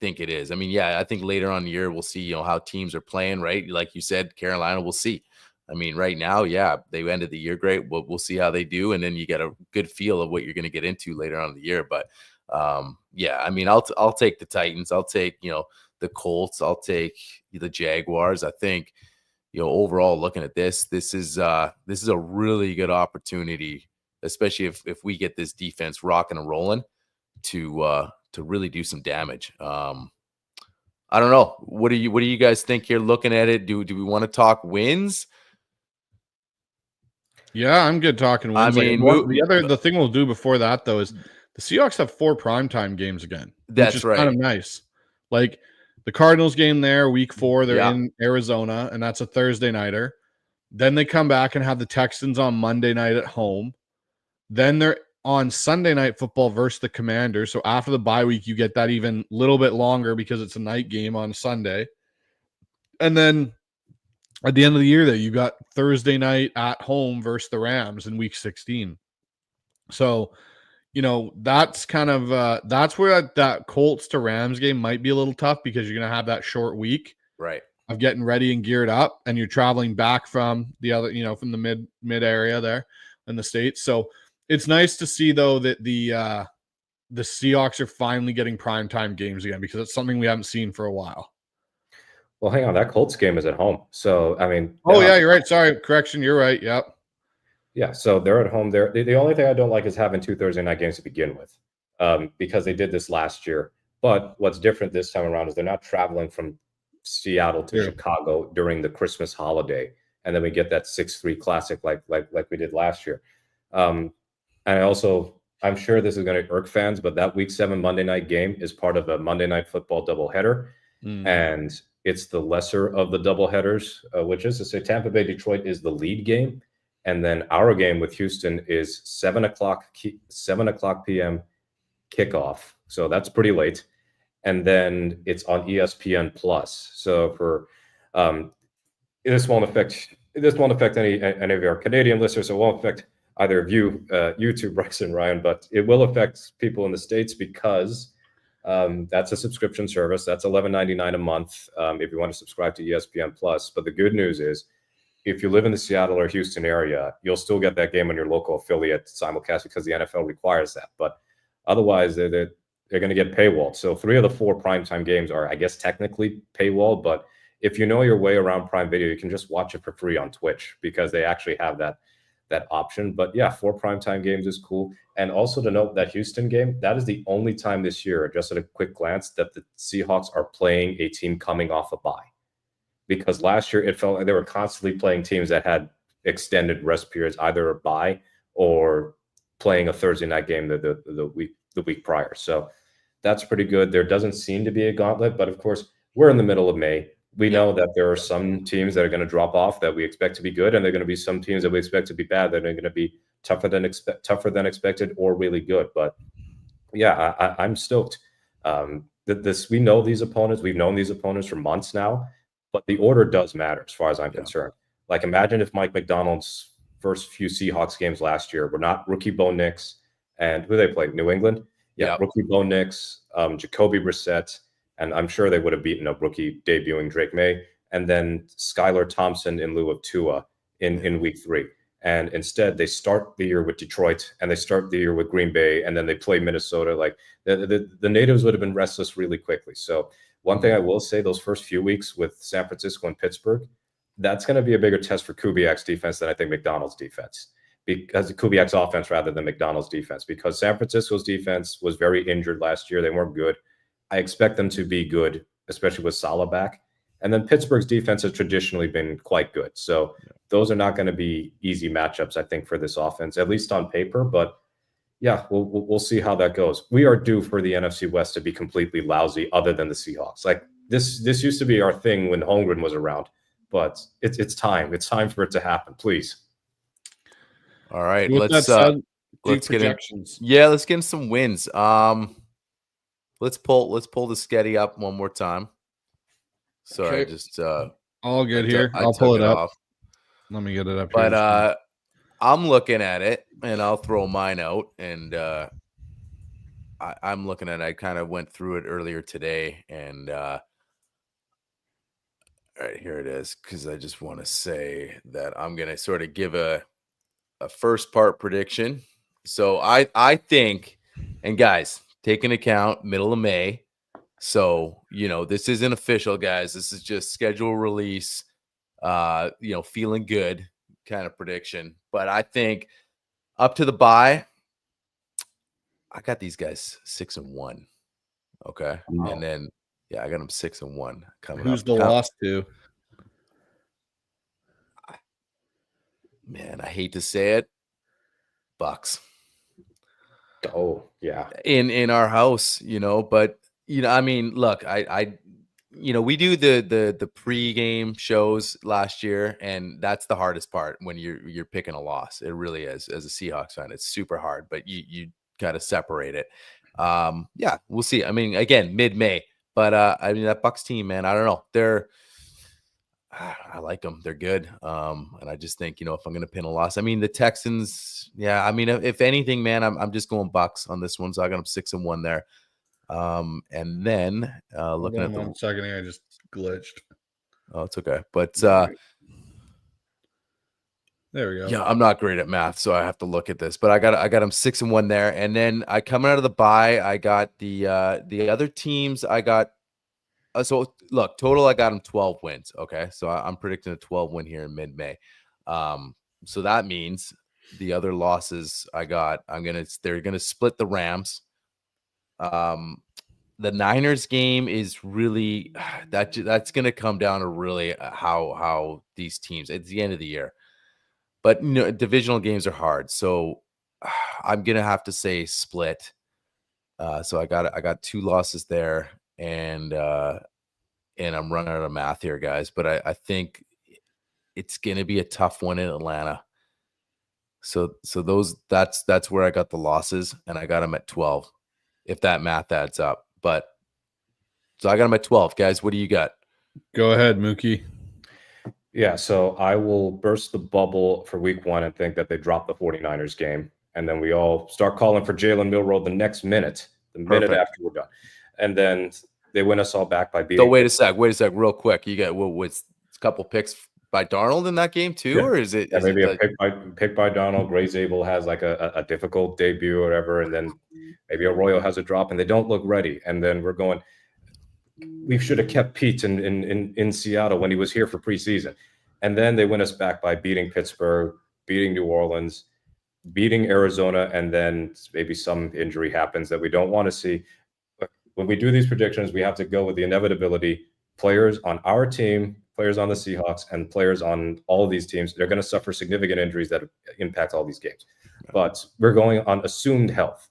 think it is. I mean, yeah, I think later on in the year we'll see, how teams are playing, right? Like you said, Carolina, we'll see. I mean, right now, yeah, they ended the year great. We'll see how they do, and then you get a good feel of what you're going to get into later on in the year. But yeah, I mean, I'll take the Titans. I'll take the Colts. I'll take the Jaguars. I think overall looking at this is a really good opportunity, especially if we get this defense rocking and rolling to really do some damage. I don't know. What do you guys think here looking at it? Do we want to talk wins? Yeah, I'm good talking wins. I mean, the thing we'll do before that though is the Seahawks have 4 primetime games again. That's which is right. Kind of nice. Like the Cardinals game there, week 4, they're in Arizona, and that's a Thursday nighter. Then they come back and have the Texans on Monday night at home. Then they're on Sunday Night Football versus the Commanders. So after the bye week, you get that even a little bit longer because it's a night game on Sunday. And then at the end of the year, you got Thursday night at home versus the Rams in week 16. So, that's kind of that's where that Colts to Rams game might be a little tough because you're going to have that short week, right, of getting ready and geared up, and you're traveling back from the other, from the mid area there in the States. So it's nice to see though that the Seahawks are finally getting primetime games again because it's something we haven't seen for a while. Well, hang on. That Colts game is at home. So, I mean. Oh, yeah, you're right. Sorry. Correction. You're right. Yep. Yeah. So they're at home. The only thing I don't like is having 2 Thursday night games to begin with, because they did this last year. But what's different this time around is they're not traveling from Seattle to Chicago during the Christmas holiday and then we get that 6-3 classic like we did last year. And I'm sure this is going to irk fans, but that Week 7 Monday night game is part of a Monday Night Football doubleheader, and it's the lesser of the doubleheaders, which is to say Tampa Bay Detroit is the lead game, and then our game with Houston is 7:00 p.m. kickoff, so that's pretty late, and then it's on ESPN Plus. So for this won't affect any of our Canadian listeners. So it won't affect either of you two, Bryce and Ryan, but it will affect people in the States because that's a subscription service. That's $11.99 a month if you want to subscribe to ESPN Plus. But the good news is, if you live in the Seattle or Houston area, you'll still get that game on your local affiliate simulcast because the NFL requires that. But otherwise, they're going to get paywalled. So 3 of the 4 primetime games are, I guess, technically paywalled. But if you know your way around Prime Video, you can just watch it for free on Twitch because they actually have that option. But yeah, 4 primetime games is cool. And also to note, that Houston game, that is the only time this year, just at a quick glance, that the Seahawks are playing a team coming off a bye. Because last year it felt like they were constantly playing teams that had extended rest periods, either a bye or playing a Thursday night game the week prior. So that's pretty good. There doesn't seem to be a gauntlet, but of course we're in the middle of May. We know that there are some teams that are going to drop off that we expect to be good, and there are going to be some teams that we expect to be bad that are going to be tougher than expected or really good. But yeah, I'm stoked. We know these opponents. We've known these opponents for months now, but the order does matter as far as I'm concerned. Like, imagine if Mike McDonald's first few Seahawks games last year were not rookie Bo Nix and who they played, New England. Rookie Bo Nix, Jacoby Brissett. And I'm sure they would have beaten a rookie debuting Drake May, and then Skylar Thompson in lieu of Tua in week 3. And instead, they start the year with Detroit, and they start the year with Green Bay, and then they play Minnesota. Like, the natives would have been restless really quickly. So one thing I will say, those first few weeks with San Francisco and Pittsburgh, that's going to be a bigger test for Kubiak's defense than I think McDonald's defense. Because Kubiak's offense rather than McDonald's defense. Because San Francisco's defense was very injured last year. They weren't good. I expect them to be good, especially with Salah back. And then Pittsburgh's defense has traditionally been quite good. So those are not going to be easy matchups, I think, for this offense, at least on paper. But yeah, we'll see how that goes. We are due for the NFC West to be completely lousy other than the Seahawks. Like, this used to be our thing when Holmgren was around. But it's time. It's time for it to happen, please. All right. Let's get in. Yeah, let's get in some wins. Let's pull the Sketty up one more time. Sorry, Okay. just all good here. I'll pull it up. Let me get it up here. But I'm looking at it, and I'll throw mine out. And I'm looking at it. I kind of went through it earlier today, and all right, here it is, because I just want to say that I'm gonna sort of give a first part prediction. So I think, and guys, take into account middle of May. So, this isn't official, guys. This is just schedule release, feeling good kind of prediction. But I think up to the bye, I got these guys 6-1. Okay. Wow. And then, I got them 6-1 coming up. Who's the loss to? Man, I hate to say it. Bucks. Oh, yeah. In our house, but I mean, look, I we do the pregame shows last year, and that's the hardest part when you're picking a loss. It really is. As a Seahawks fan, it's super hard, but you got to separate it. We'll see. I mean, again, mid-May, but I mean, that Bucks team, man, I don't know. I like them. They're good. And I just think, if I'm going to pin a loss, I mean, the Texans, I mean, if anything, man, I'm just going Bucks on this one. So I got them 6-1 there. And then looking at 1 second here, I just glitched. Oh, it's okay. But there we go. Yeah, I'm not great at math, so I have to look at this. But I got them 6-1 there. And then coming out of the bye, I got the other teams. I got so look, total, I got them 12 wins. Okay. So I'm predicting a 12 win here in mid-May. So that means the other losses I got, they're going to split the Rams. The the Niners game is really that's going to come down to really how these teams. It's the end of the year, but divisional games are hard, so I'm going to have to say split. So I got 2 losses there, and I'm running out of math here, guys. But I think it's going to be a tough one in Atlanta. So that's where I got the losses, and I got them at 12, if that math adds up. But so I got them at 12, guys. What do you got? Go ahead, Mookie. Yeah, so I will burst the bubble for week 1 and think that they dropped the 49ers game. And then we all start calling for Jalen Milroe the next minute, Perfect. after we're done. And then they win us all back by beating. So wait a sec, real quick. You got what's a couple picks by Darnold in that game too, or is it? Yeah, maybe a pick by Donald. Gray Zabel has like a difficult debut or whatever, and then maybe Arroyo has a drop, and they don't look ready. And then we're going, we should have kept Pete in Seattle when he was here for preseason. And then they win us back by beating Pittsburgh, beating New Orleans, beating Arizona, and then maybe some injury happens that we don't want to see. But when we do these predictions, we have to go with the inevitability. Players on our team, players on the Seahawks, and players on all of these teams, they're going to suffer significant injuries that impact all these games. But we're going on assumed health.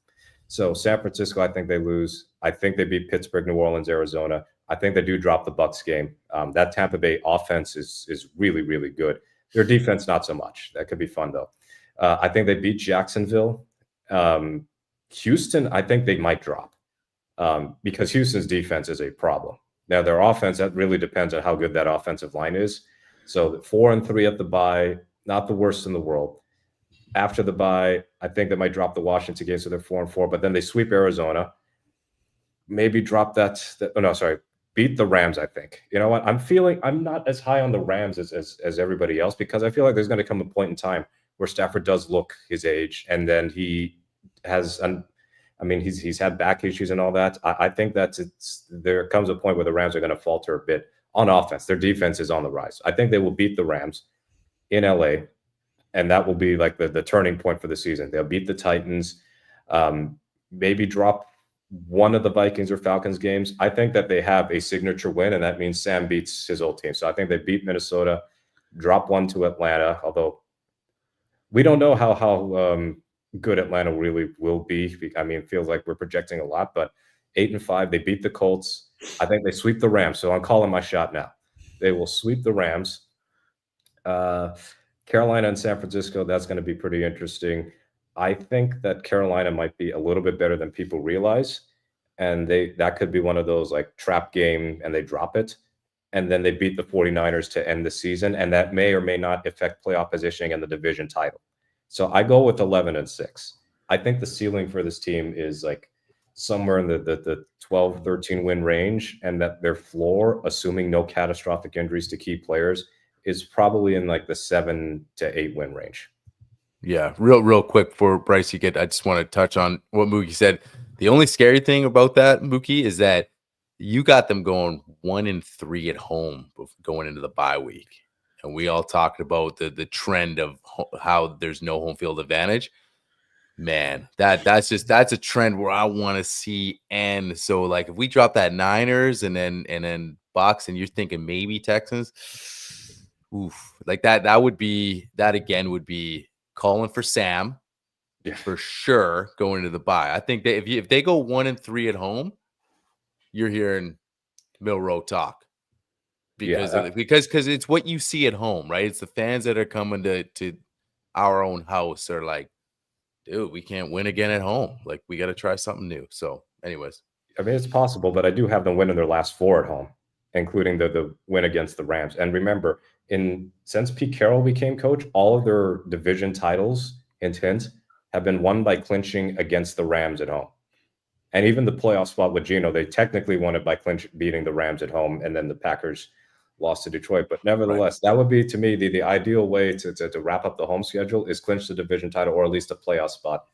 So San Francisco, I think they lose. I think they beat Pittsburgh, New Orleans, Arizona. I think they do drop the Bucs game. That Tampa Bay offense is really, really good. Their defense, not so much. That could be fun, though. I think they beat Jacksonville. Houston, I think they might drop because Houston's defense is a problem. Now, their offense, that really depends on how good that offensive line is. So 4-3 at the bye, not the worst in the world. After the bye, I think they might drop the Washington game, so they're 4-4, but then they sweep Arizona. Maybe drop beat the Rams, I think. You know what? I'm not as high on the Rams as everybody else because I feel like there's going to come a point in time where Stafford does look his age, and then he has he's had back issues and all that. I think there comes a point where the Rams are going to falter a bit on offense. Their defense is on the rise. I think they will beat the Rams in LA, and that will be like the turning point for the season. They'll beat the Titans, maybe drop one of the Vikings or Falcons games. I think that they have a signature win, and that means Sam beats his old team. So I think they beat Minnesota, drop one to Atlanta, although we don't know how good Atlanta really will be. I mean, it feels like we're projecting a lot, but 8-5, they beat the Colts. I think they sweep the Rams. So I'm calling my shot now. They will sweep the Rams. Carolina and San Francisco, that's going to be pretty interesting. I think that Carolina might be a little bit better than people realize. And that could be one of those like trap game and they drop it. And then they beat the 49ers to end the season. And that may or may not affect playoff positioning and the division title. So I go with 11-6. I think the ceiling for this team is like somewhere in the 12, 13 win range. And that their floor, assuming no catastrophic injuries to key players, is probably in like the 7 to 8 win range. Yeah, real quick for Bryce, I just want to touch on what Mookie said. The only scary thing about that, Mookie, is that you got them going 1-3 at home going into the bye week. And we all talked about the trend of how there's no home field advantage. Man, that's a trend where I want to see end. So like if we drop that Niners and then Bucs and you're thinking maybe Texans, oof, like that would be calling for Sam, for sure, going into the bye. I think that if they go 1-3 at home, you're hearing Milroe talk because it's what you see at home, right? It's the fans that are coming to our own house are like, dude, we can't win again at home. Like we got to try something new. So, anyways, I mean it's possible, but I do have them winning their last 4 at home, including the win against the Rams. And remember, since Pete Carroll became coach, all of their division titles have been won by clinching against the Rams at home. And even the playoff spot with Geno, they technically won it by beating the Rams at home, and then the Packers lost to Detroit. But nevertheless, that would be to me the ideal way to wrap up the home schedule is clinch the division title or at least a playoff spot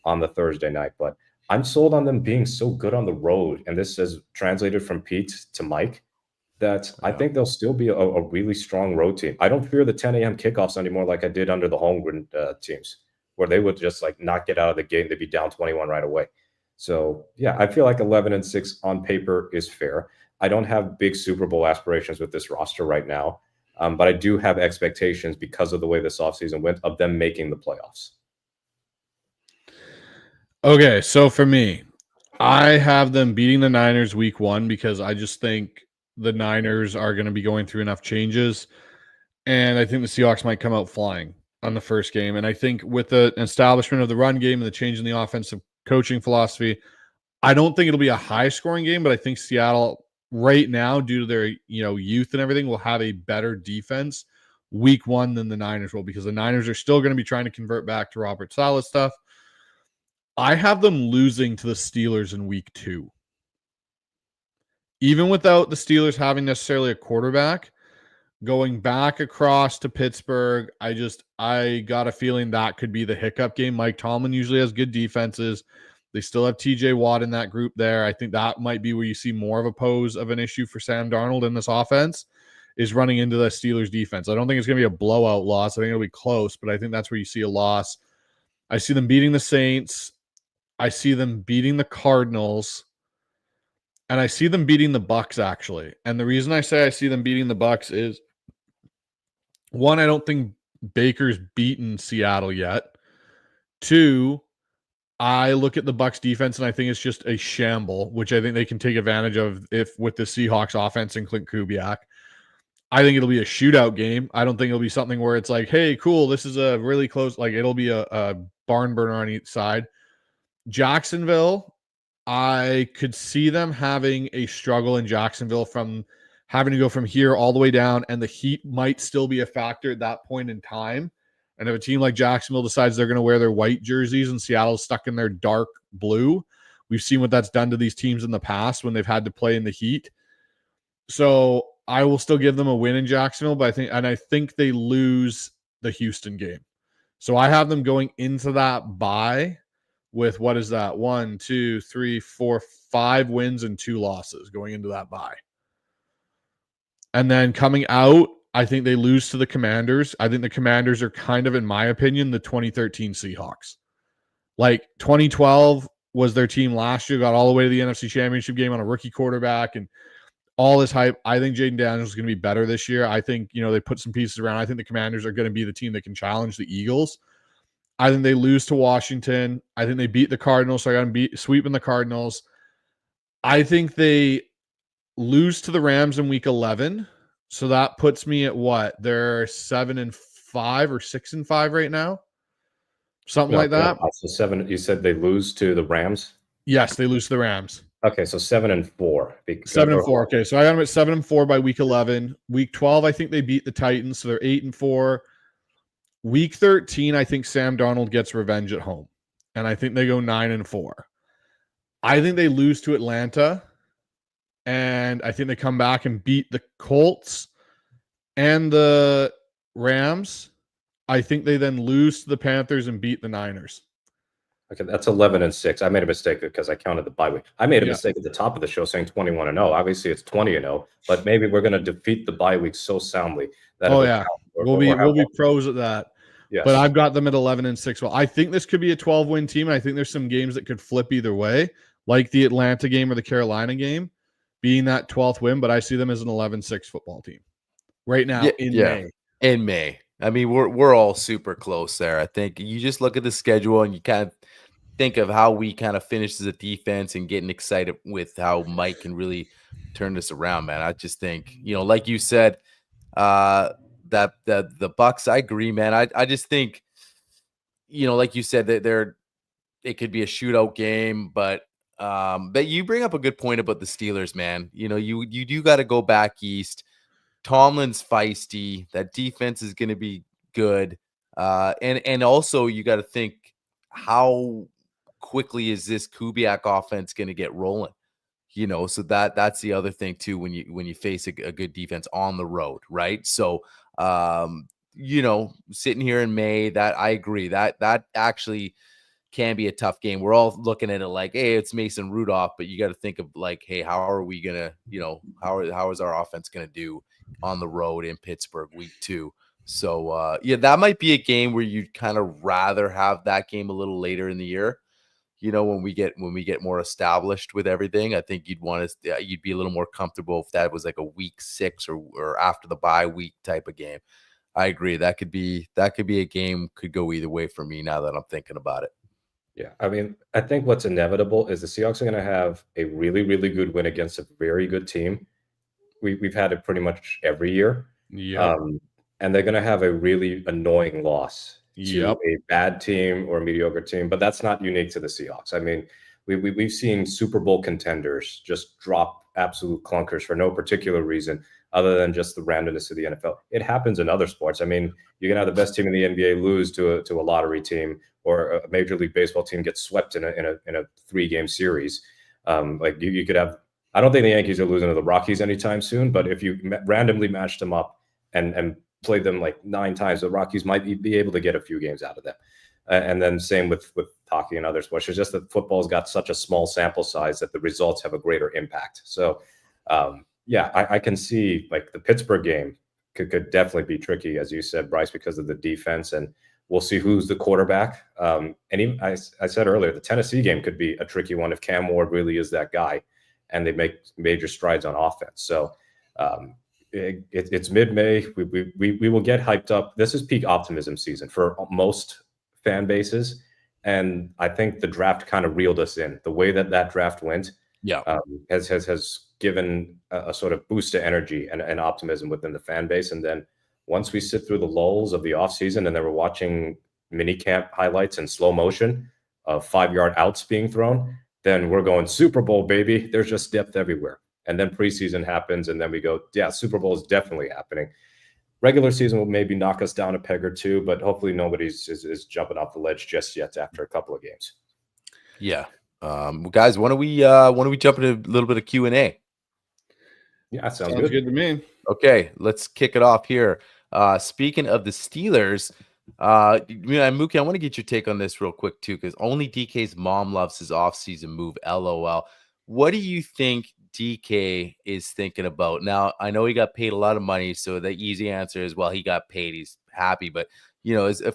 on the Thursday night. But I'm sold on them being so good on the road, and this is translated from Pete to Mike, that I think they'll still be a really strong road team. I don't fear the 10 a.m. kickoffs anymore like I did under the Holmgren teams, where they would just like not get out of the game. They'd be down 21 right away. So yeah, I feel like 11-6 on paper is fair. I don't have big Super Bowl aspirations with this roster right now, but I do have expectations because of the way this offseason went of them making the playoffs. Okay, so for me, I have them beating the Niners week 1 because I just think the Niners are going to be going through enough changes, and I think the Seahawks might come out flying on the first game. And I think with the establishment of the run game and the change in the offensive coaching philosophy, I don't think it'll be a high-scoring game, but I think Seattle right now, due to their youth and everything, will have a better defense week 1 than the Niners will, because the Niners are still going to be trying to convert back to Robert Saleh stuff. I have them losing to the Steelers in week 2. Even without the Steelers having necessarily a quarterback, going back across to Pittsburgh, I got a feeling that could be the hiccup game. Mike Tomlin usually has good defenses. They still have TJ Watt in that group there. I think that might be where you see more of a pose of an issue for Sam Darnold in this offense, is running into the Steelers defense. I don't think it's going to be a blowout loss. I think it'll be close, but I think that's where you see a loss. I see them beating the Saints. I see them beating the Cardinals, and I see them beating the Bucks, actually. And the reason I say I see them beating the Bucks is, one, I don't think Baker's beaten Seattle yet. 2, I look at the Bucks defense and I think it's just a shamble, which I think they can take advantage of if with the Seahawks offense and Clint Kubiak. I think it'll be a shootout game. I don't think it'll be something where it's like, hey, cool, this is a really close, like it'll be a barn burner on each side. Jacksonville, I could see them having a struggle in Jacksonville from having to go from here all the way down, and the heat might still be a factor at that point in time. And if a team like Jacksonville decides they're going to wear their white jerseys and Seattle's stuck in their dark blue, we've seen what that's done to these teams in the past when they've had to play in the heat. So I will still give them a win in Jacksonville, but I think they lose the Houston game. So I have them going into that bye with, what is that? 1, 2, 3, 4, 5 wins and 2 losses going into that bye. And then coming out, I think they lose to the Commanders. I think the Commanders are kind of, in my opinion, the 2013 Seahawks. Like 2012 was their team last year, got all the way to the NFC Championship game on a rookie quarterback and all this hype. I think Jaden Daniels is going to be better this year. I think, they put some pieces around. I think the Commanders are going to be the team that can challenge the Eagles. I think they lose to Washington. I think they beat the Cardinals, so I got them sweeping the Cardinals. I think they lose to the Rams in week 11. So that puts me at what? They're 7-5 or 6-5 right now. Something like that. So 7, you said they lose to the Rams? Yes, they lose to the Rams. Okay, so 7-4. 7-4. Okay, so I got them at 7-4 by week 11. Week 12, I think they beat the Titans, so they're 8-4. Week 13, I think Sam Darnold gets revenge at home, and I think they go 9-4. I think they lose to Atlanta, and I think they come back and beat the Colts and the Rams. I think they then lose to the Panthers and beat the Niners. Okay, that's 11-6. I made a mistake because I counted the bye week. I made a mistake at the top of the show saying 21-0. Obviously, it's 20-0, but maybe we're going to defeat the bye week so soundly that we'll be pros at that. Yes. But I've got them at 11-6. Well, I think this could be a 12-win team, and I think there's some games that could flip either way, like the Atlanta game or the Carolina game being that 12th win, but I see them as an 11-6 football team right now in May. In May. I mean, we're all super close there. I think you just look at the schedule and you kind of think of how we kind of finish as a defense and getting excited with how Mike can really turn this around, man. I just think, like you said, that the Bucks, I agree, man. I just think, like you said, that it could be a shootout game, but you bring up a good point about the Steelers, man. You do got to go back east. Tomlin's feisty. That defense is going to be good. And also you got to think, how quickly is this Kubiak offense going to get rolling? So that's the other thing too, when you face a good defense on the road, right? So, sitting here in May, that I agree that actually can be a tough game. We're all looking at it like, hey, it's Mason Rudolph, but you got to think of like, hey, how are we going to, how is our offense going to do on the road in Pittsburgh week 2? So, that might be a game where you'd kind of rather have that game a little later in the year, when we get more established with everything, I think you'd be a little more comfortable if that was like a week 6 or after the bye week type of game. I agree. That could be a game, could go either way for me now that I'm thinking about it. Yeah, I mean, I think what's inevitable is the Seahawks are going to have a really, really good win against a very good team. We've had it pretty much every year. Yeah. And they're going to have a really annoying loss to Yep. a bad team or a mediocre team, but that's not unique to the Seahawks. I mean, we've seen Super Bowl contenders just drop absolute clunkers for no particular reason other than just the randomness of the NFL. It happens in other sports. I mean, you can have the best team in the NBA lose to a lottery team, or a Major League Baseball team get swept in a 3-game series. Like you could have. I don't think the Yankees are losing to the Rockies anytime soon, but if you randomly match them up and play them like 9 times, the Rockies might be able to get a few games out of them. And then same with hockey and other sports. It's just that football's got such a small sample size that the results have a greater impact. So, I can see like the Pittsburgh game could definitely be tricky, as you said, Bryce, because of the defense, and we'll see who's the quarterback. And even, I said earlier, the Tennessee game could be a tricky one if Cam Ward really is that guy and they make major strides on offense. So it's mid-May. We will get hyped up. This is peak optimism season for most fan bases. And I think the draft kind of reeled us in. The way that draft went has given a sort of boost to energy and optimism within the fan base. And then once we sit through the lulls of the offseason and then we're watching mini camp highlights in slow motion of 5-yard outs being thrown, then we're going Super Bowl, baby. There's just depth everywhere. And then preseason happens, and then we go, yeah, Super Bowl is definitely happening. Regular season will maybe knock us down a peg or two, but hopefully nobody's is jumping off the ledge just yet after a couple of games. Yeah. Guys, why don't we jump into a little bit of Q&A? Yeah, sounds good good to me. Okay, let's kick it off here. Speaking of the Steelers, Mookie, I want to get your take on this real quick too, because only DK's mom loves his offseason move. LOL. What do you think DK is thinking about? Now, I know he got paid a lot of money, so the easy answer is, well, he got paid, he's happy. But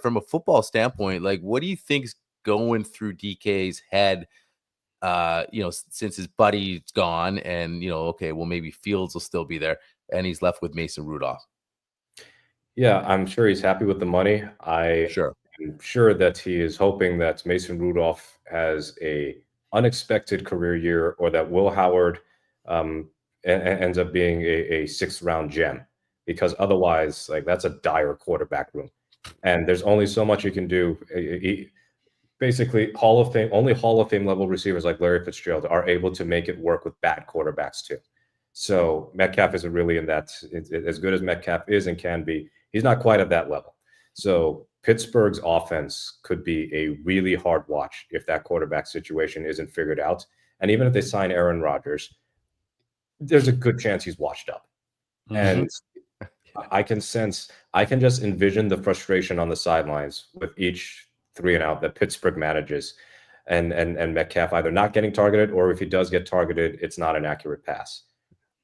from a football standpoint, like, what do you think's going through DK's head? Since his buddy's gone, and okay, well, maybe Fields will still be there, and he's left with Mason Rudolph. Yeah, I'm sure he's happy with the money. I'm sure that he is hoping that Mason Rudolph has a unexpected career year, or that Will Howard ends up being a 6th-round gem, because otherwise, like, that's a dire quarterback room, and there's only so much you can do. Basically, only Hall of Fame level receivers like Larry Fitzgerald are able to make it work with bad quarterbacks too. So Metcalf isn't really in that. As good as Metcalf is and can be, he's not quite at that level. So Pittsburgh's offense could be a really hard watch if that quarterback situation isn't figured out. And even if they sign Aaron Rodgers, there's a good chance he's washed up. Mm-hmm. And I can just envision the frustration on the sidelines with each 3-and-out that Pittsburgh manages, and Metcalf either not getting targeted, or if he does get targeted, it's not an accurate pass.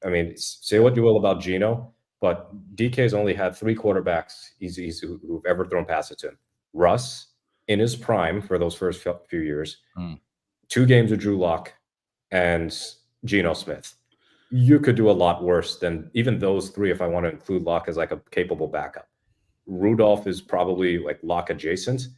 I mean, say what you will about Geno, but DK's only had 3 quarterbacks who've ever thrown passes to him. Russ in his prime for those first few years, 2 games with Drew Lock, and Geno Smith. You could do a lot worse than even those 3 if I want to include Lock as like a capable backup. Rudolph is probably like Lock adjacent,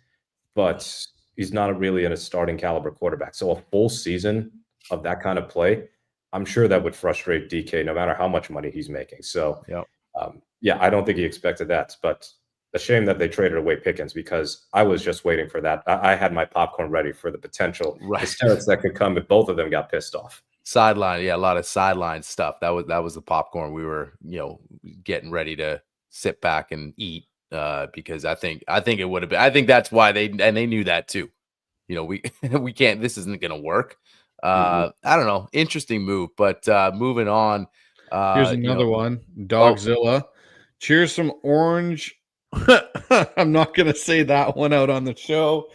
but he's not really in a starting caliber quarterback. So a full season of that kind of play, I'm sure that would frustrate DK no matter how much money he's making. So, I don't think he expected that. But a shame that they traded away Pickens, because I was just waiting for that. I had my popcorn ready for the potential hysterics that could come if both of them got pissed off. Sideline, a lot of sideline stuff. That was the popcorn we were, getting ready to sit back and eat. Because I think it would have been. I think that's why they knew that too. We can't. This isn't going to work. I don't know. Interesting move, but moving on. Here's another one. Dogzilla. Cheers from Orange. I'm not going to say that one out on the show,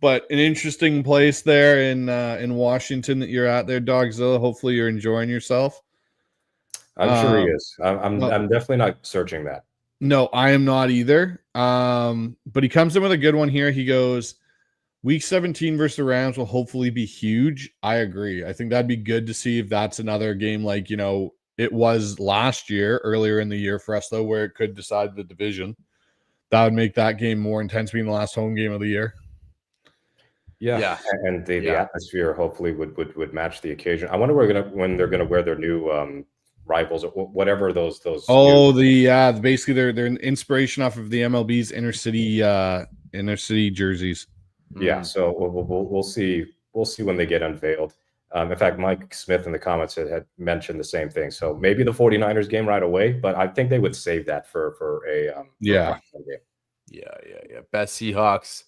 but an interesting place there in Washington that you're at there, Dogzilla. Hopefully you're enjoying yourself. I'm sure he is. I'm definitely not searching that. No, I am not either. But he comes in with a good one here. He goes, Week 17 versus the Rams will hopefully be huge. I agree. I think that'd be good to see if that's another game like, it was last year, earlier in the year for us, though, where it could decide the division. That would make that game more intense, being the last home game of the year. Yeah. And the atmosphere hopefully would match the occasion. I wonder when they're gonna wear their new rivals or whatever those. Basically they're an inspiration off of the MLB's inner city jerseys. Yeah, so we'll see when they get unveiled. In fact, Mike Smith in the comments had mentioned the same thing. So maybe the 49ers game right away, but I think they would save that for a game. Yeah. Best Seahawks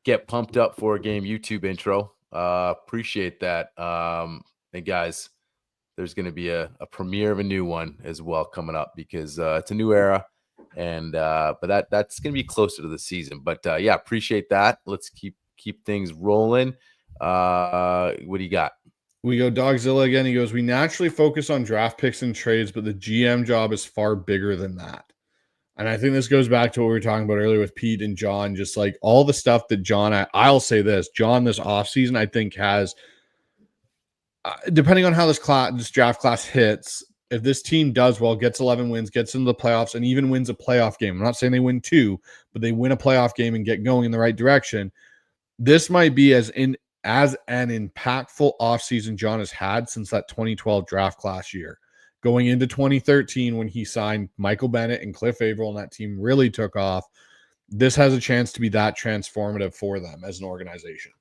get pumped up for a game YouTube intro. Appreciate that. And guys, there's going to be a premiere of a new one as well coming up because it's a new era. And but that's going to be closer to the season. But appreciate that. Let's keep things rolling. What do you got? We go Dogzilla again. He goes, we naturally focus on draft picks and trades, but the GM job is far bigger than that. And I think this goes back to what we were talking about earlier with Pete and John, just like all the stuff that John, I'll say this, John, this offseason, I think has, depending on how this draft class hits, if this team does well, gets 11 wins, gets into the playoffs, and even wins a playoff game, I'm not saying they win 2, but they win a playoff game and get going in the right direction, this might be as an impactful offseason John has had since that 2012 draft class year. Going into 2013 when he signed Michael Bennett and Cliff Averill and that team really took off, this has a chance to be that transformative for them as an organization.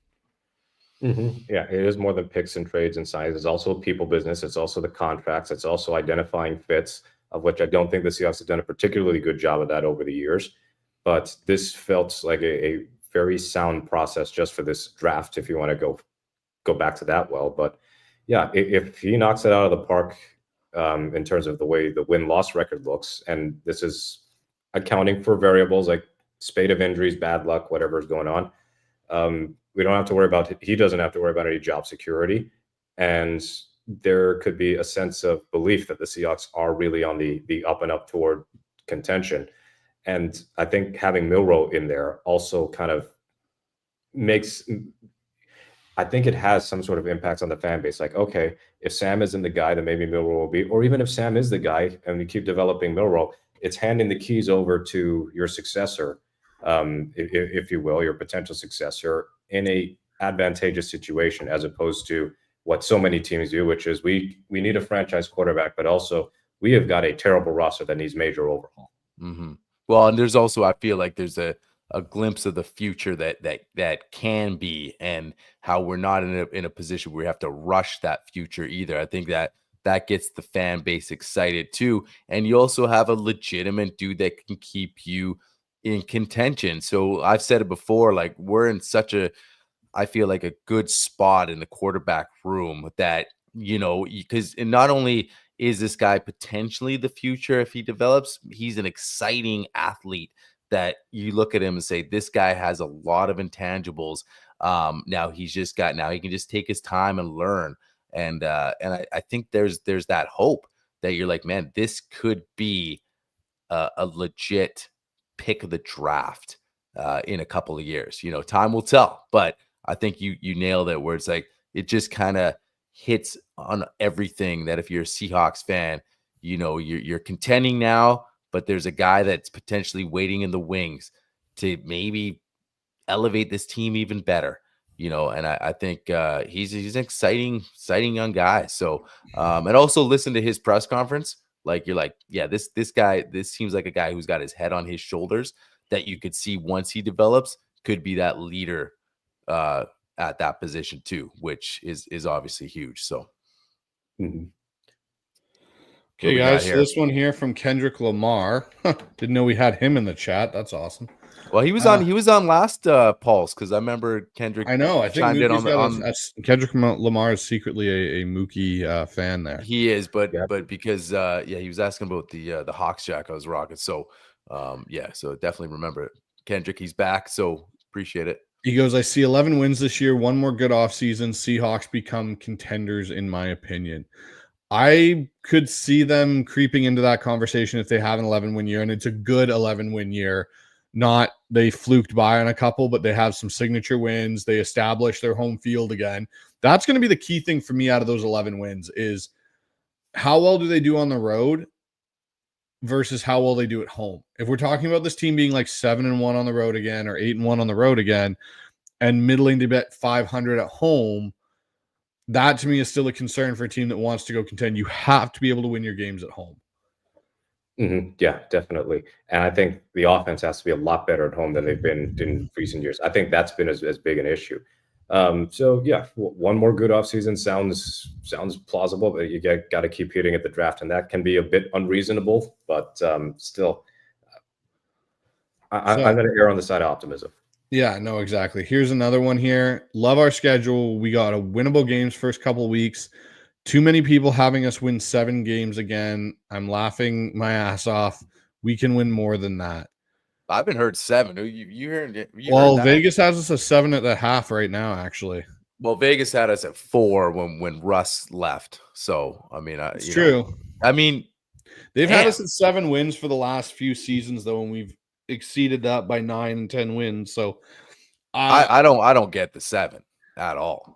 Mm-hmm. Yeah, it is more than picks and trades and signs. It's also a people business. It's also the contracts. It's also identifying fits, of which I don't think the Seahawks have done a particularly good job of that over the years. But this felt like a very sound process just for this draft, if you want to go back to that well. But yeah, if he knocks it out of the park in terms of the way the win-loss record looks, and this is accounting for variables like spate of injuries, bad luck, whatever is going on, we don't have to worry about, he doesn't have to worry about any job security. And there could be a sense of belief that the Seahawks are really on the up and up toward contention. And I think having Milroe in there also kind of I think it has some sort of impact on the fan base. Like, okay, if Sam isn't the guy, then maybe Milroe will be, or even if Sam is the guy and you keep developing Milroe, it's handing the keys over to your successor, if you will, your potential successor in a advantageous situation, as opposed to what so many teams do, which is we need a franchise quarterback, but also we have got a terrible roster that needs major overhaul. Mm-hmm. Well, and there's also, I feel like there's a glimpse of the future that can be, and how we're not in a position where we have to rush that future either. I think that gets the fan base excited too. And you also have a legitimate dude that can keep you in contention. So I've said it before, like we're in such I feel like a good spot in the quarterback room that, because not only is this guy potentially the future if he develops, he's an exciting athlete that you look at him and say, this guy has a lot of intangibles. Now he can just take his time and learn. And I think there's that hope that you're like, man, this could be a legit pick of the draft in a couple of years. Time will tell, but I think you nailed it, where it's like, it just kind of hits on everything that if you're a Seahawks fan, you're contending now, but there's a guy that's potentially waiting in the wings to maybe elevate this team even better, and I think he's an exciting young guy. So, and also listen to his press conference. Like, you're like, yeah, this guy, this seems like a guy who's got his head on his shoulders that you could see once he develops could be that leader at that position too, which is obviously huge. So, Okay, guys, so this one here from Kendrick Lamar. Didn't know we had him in the chat. That's awesome. Well, he was on last Pulse, because I remember Kendrick. I know. I think Kendrick Lamar is secretly a Mookie fan there. He is, but because he was asking about the Hawks jack I was rocking. So so definitely remember it. Kendrick, he's back. So appreciate it. He goes, I see 11 wins this year, one more good offseason. Seahawks become contenders, in my opinion. I could see them creeping into that conversation if they have an 11-win year, and it's a good 11-win year. Not they fluked by on a couple, but they have some signature wins. They establish their home field again. That's going to be the key thing for me out of those 11 wins is how well do they do on the road versus how well they do at home. If we're talking about this team being like 7-1 on the road again or 8-1 on the road again and middling to bet 500 at home, that to me is still a concern for a team that wants to go contend. You have to be able to win your games at home. Yeah, definitely. And I think the offense has to be a lot better at home than they've been in recent years. I think that's been as big an issue. So yeah, one more good offseason sounds plausible, but you got to keep hitting at the draft, and that can be a bit unreasonable. But still, I'm going to err on the side of optimism. Yeah, no, exactly. Here's another one here. Love our schedule. We got a winnable games first couple of weeks. Too many people having us win 7 games again. I'm laughing my ass off. We can win more than that. I've been heard 7. You heard it? Well, Vegas has us at 7.5 right now, actually. Well, Vegas had us at 4 when Russ left. So I mean, it's true. I mean, they've had us at 7 wins for the last few seasons, though, and we've exceeded that by 9 and 10 wins. So I don't get the 7 at all.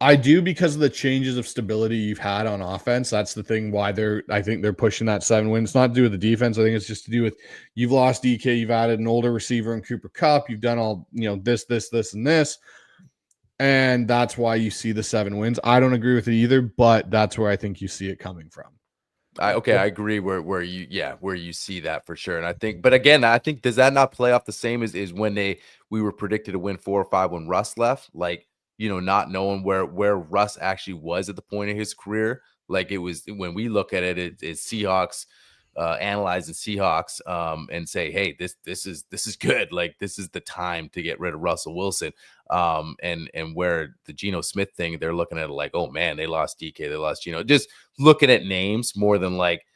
I do because of the changes of stability you've had on offense. That's the thing why I think they're pushing that 7 wins. It's not to do with the defense. I think it's just to do with you've lost DK, you've added an older receiver in Cooper Kupp, you've done all, this, and this. And that's why you see the 7 wins. I don't agree with it either, but that's where I think you see it coming from. I agree where you see that for sure. And I think, but again, I think does that not play off the same as when we were predicted to win 4 or 5 when Russ left? Like, not knowing where Russ actually was at the point of his career. Like it was when we look at it's Seahawks, analyzing Seahawks, and say, hey, this is good. Like this is the time to get rid of Russell Wilson. And where the Geno Smith thing, they're looking at it like, oh man, they lost DK, they lost Geno. Just looking at names more than like,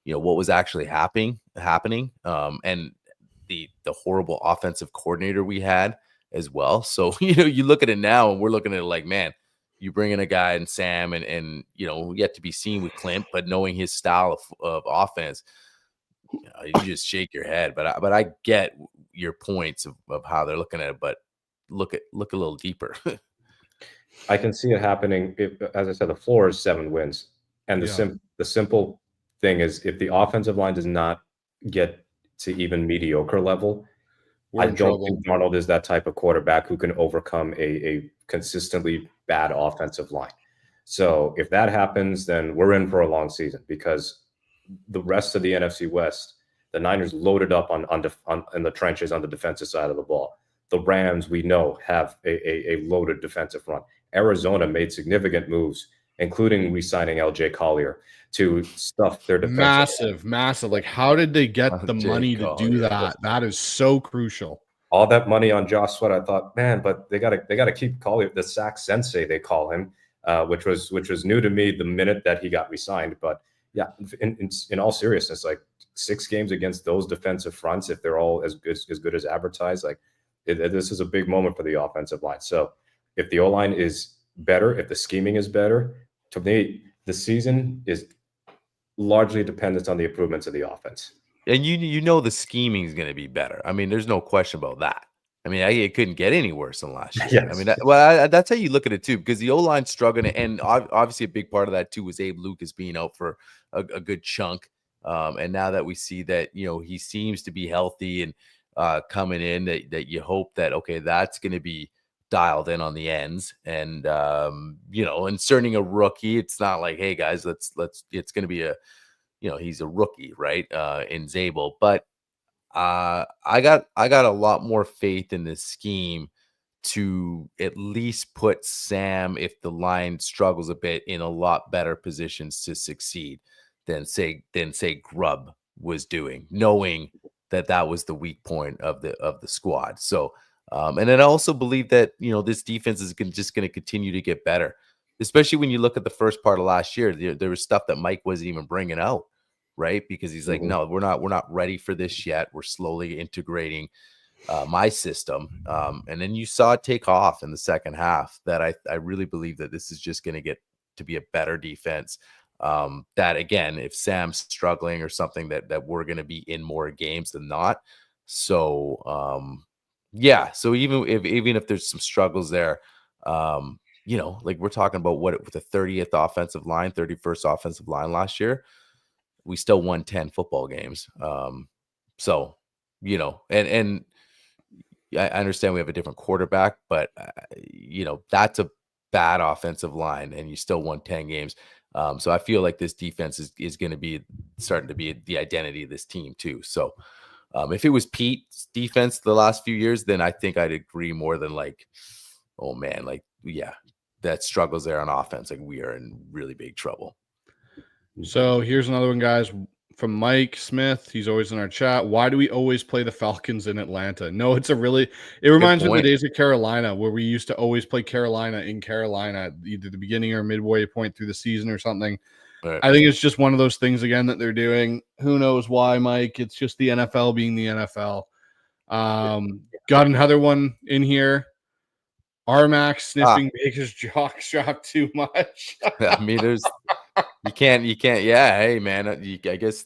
what was actually happening. And the horrible offensive coordinator we had as well. So, you look at it now and we're looking at it like, man, you bring in a guy and Sam and yet to be seen with Clint, but knowing his style of offense, you just shake your head. But I get your points of how they're looking at it, but look a little deeper. I can see it happening. As I said, the floor is 7 wins. And the simple thing is if the offensive line does not get to even mediocre level, I don't think Darnold is that type of quarterback who can overcome a consistently bad offensive line. So if that happens, then we're in for a long season because the rest of the NFC West, the Niners loaded up in the trenches on the defensive side of the ball. The Rams, we know, have a loaded defensive front. Arizona made significant moves, including re-signing LJ Collier to stuff their defense. Massive. Like, how did they get the money to do that? That is so crucial. All that money on Josh Sweat, I thought, man, but they gotta keep Collier, the sack sensei, they call him, which was new to me the minute that he got re-signed. But yeah, in all seriousness, like 6 games against those defensive fronts, if they're all as good as advertised, like this is a big moment for the offensive line. So if the O-line is better, if the scheming is better, to me, the season is largely dependent on the improvements of the offense. And the scheming is going to be better. I mean, there's no question about that. I mean, it couldn't get any worse than last year. Yes. I mean, that's how you look at it too, because the O-line's struggling, and obviously a big part of that too was Abe Lucas being out for a good chunk. And now that we see that he seems to be healthy and coming in, that you hope that that's going to be dialed in on the ends, and inserting a rookie, it's not like, hey guys, let's it's going to be he's a rookie, right? In Zabel, but I got a lot more faith in this scheme to at least put Sam, if the line struggles a bit, in a lot better positions to succeed than say Grubb was doing, knowing that was the weak point of the squad. So and then I also believe that this defense is just going to continue to get better, especially when you look at the first part of last year. There was stuff that Mike wasn't even bringing out, right? Because he's like, no, we're not ready for this yet. We're slowly integrating my system. And then you saw it take off in the second half. That I really believe that this is just going to get to be a better defense. That again, if Sam's struggling or something, that we're going to be in more games than not. So yeah, so even if there's some struggles there, like we're talking about what with the 30th offensive line, 31st offensive line last year, we still won 10 football games. So, and I understand we have a different quarterback, but that's a bad offensive line, and you still won 10 games. So I feel like this defense is going to be starting to be the identity of this team too. So if it was Pete's defense the last few years, then I think I'd agree more than like, oh man, like yeah, that struggles there on offense. Like we are in really big trouble. So here's another one, guys, from Mike Smith. He's always in our chat. Why do we always play the Falcons in Atlanta? No, it reminds me of the days of Carolina, where we used to always play Carolina in Carolina, either the beginning or midway point through the season or something. Right. I think it's just one of those things again that they're doing. Who knows why, Mike? It's just the NFL being the NFL. Got another one in here. Armax sniffing Baker's jock strap too much. I mean, you can't. Yeah, hey man, I guess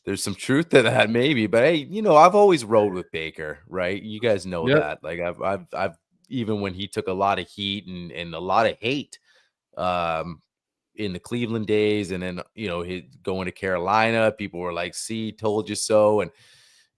there's some truth to that, maybe. But hey, I've always rode with Baker, right? You guys know that. Like I've even when he took a lot of heat and a lot of hate, in the Cleveland days, and then he going to Carolina, people were like, "See, told you so," and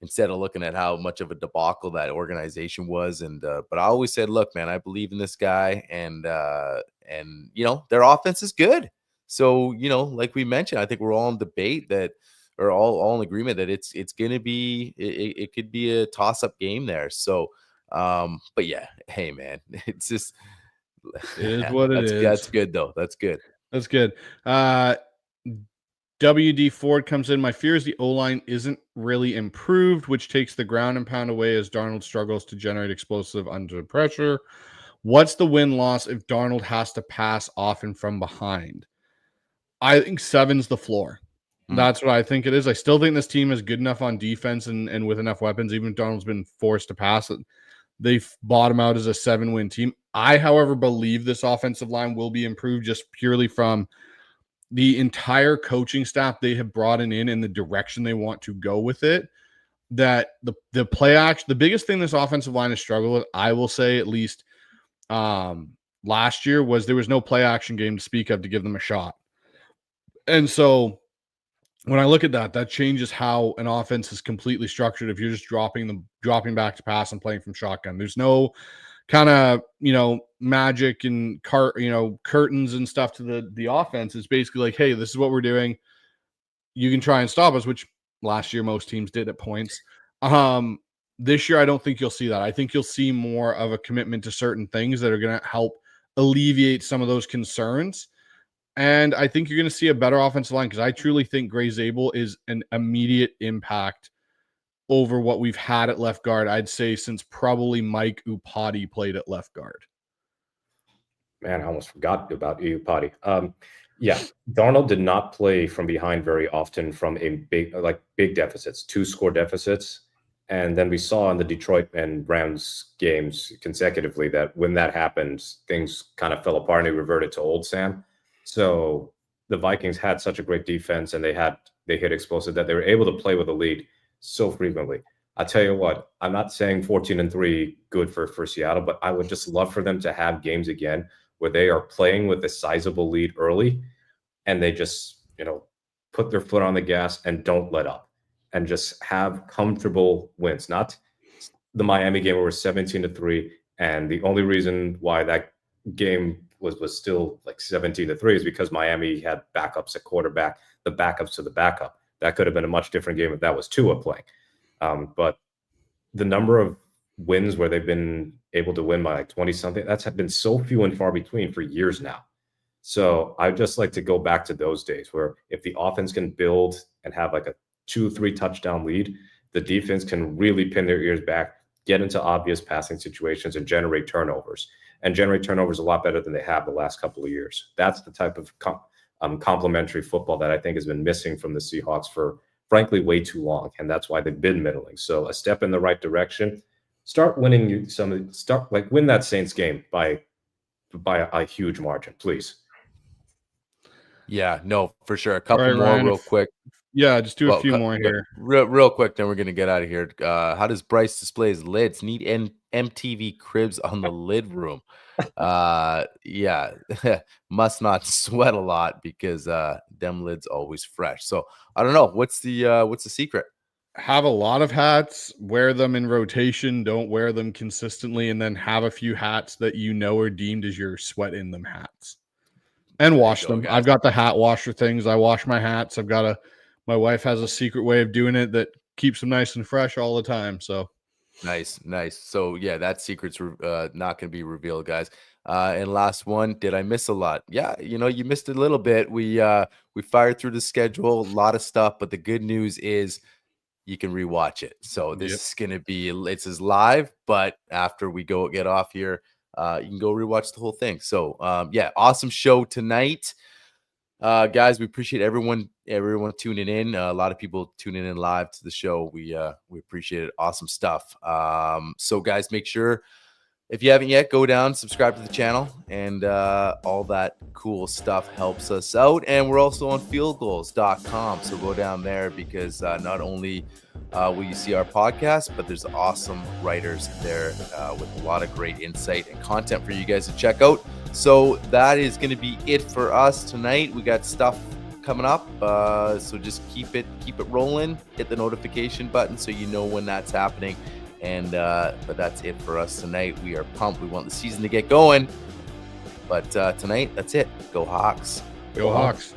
instead of looking at how much of a debacle that organization was. And but I always said, look, man, I believe in this guy, and their offense is good. So, like we mentioned, I think we're all in debate that, or all in agreement that it's gonna be it could be a toss-up game there. So but yeah, hey man, it's just it is what it is. That's good though. That's good. That's good. WD Ford comes in. My fear is the O-line isn't really improved, which takes the ground and pound away as Darnold struggles to generate explosive under pressure. What's the win-loss if Darnold has to pass often from behind? I think 7's the floor. That's what I think it is. I still think this team is good enough on defense and with enough weapons, even if Darnold's been forced to pass it. They've bottomed out as a 7-win team. I, however, believe this offensive line will be improved just purely from the entire coaching staff they have brought in and the direction they want to go with it. That the play action, the biggest thing this offensive line has struggled with, I will say at least last year, was there was no play action game to speak of to give them a shot. And so when I look at that changes how an offense is completely structured. If you're just dropping back to pass and playing from shotgun, there's no kind of magic and curtains and stuff to the offense. It's basically like, hey, this is what we're doing. You can try and stop us, which last year most teams did at points. This year I don't think you'll see that. I think you'll see more of a commitment to certain things that are going to help alleviate some of those concerns. And I think you're going to see a better offensive line, because I truly think Gray Zabel is an immediate impact over what we've had at left guard, I'd say, since probably Mike Upati played at left guard. Man, I almost forgot about Upati. Yeah, Darnold did not play from behind very often from a big deficits, 2-score deficits. And then we saw in the Detroit and Rams games consecutively that when that happened, things kind of fell apart and they reverted to old Sam. So the Vikings had such a great defense, and they hit explosive that they were able to play with a lead so frequently. I tell you what, I'm not saying 14-3 good for Seattle, but I would just love for them to have games again where they are playing with a sizable lead early, and they just put their foot on the gas and don't let up, and just have comfortable wins. Not the Miami game where we're 17-3, and the only reason why that game was still like 17-3 is because Miami had backups at quarterback, the backups to the backup. That could have been a much different game if that was Tua playing. But the number of wins where they've been able to win by like 20-something, that's been so few and far between for years now. So I'd just like to go back to those days where if the offense can build and have like a 2-3 touchdown lead, the defense can really pin their ears back, get into obvious passing situations, and generate turnovers. And generate turnovers a lot better than they have the last couple of years. That's the type of complementary football that I think has been missing from the Seahawks for, frankly, way too long. And that's why they've been middling. So a step in the right direction. Start winning win that Saints game by a huge margin, please. Yeah, no, for sure. A couple right, more Ryan, real quick. Yeah, just do a Well, few more here. real quick, then we're gonna get out of here. How does Bryce display his lids? Need MTV cribs on the lid room. Yeah, must not sweat a lot because them lids always fresh. So I don't know. What's the secret? Have a lot of hats, wear them in rotation, don't wear them consistently, and then have a few hats that you know are deemed as your sweat in them hats. And wash them. guys. I've got the hat washer things. I wash my hats. My wife has a secret way of doing it that keeps them nice and fresh all the time. So Nice. So yeah, that secret's not gonna be revealed, guys. And last one, did I miss a lot? Yeah, you missed a little bit. We fired through the schedule, a lot of stuff, but the good news is you can rewatch it. So this is gonna be it's live, but after we get off here, you can go rewatch the whole thing. So yeah, awesome show tonight. Guys, we appreciate everyone tuning in. A lot of people tuning in live to the show. We appreciate it. Awesome stuff. So guys, make sure if you haven't yet, go down, subscribe to the channel, and all that cool stuff helps us out. And we're also on fieldgoals.com. So go down there because not only will you see our podcast, but there's awesome writers there with a lot of great insight and content for you guys to check out. So that is going to be it for us tonight. We got stuff coming up, so just keep it rolling. Hit the notification button so you know when that's happening. And but that's it for us tonight. We are pumped. We want the season to get going. But tonight, that's it. Go Hawks. go Hawks.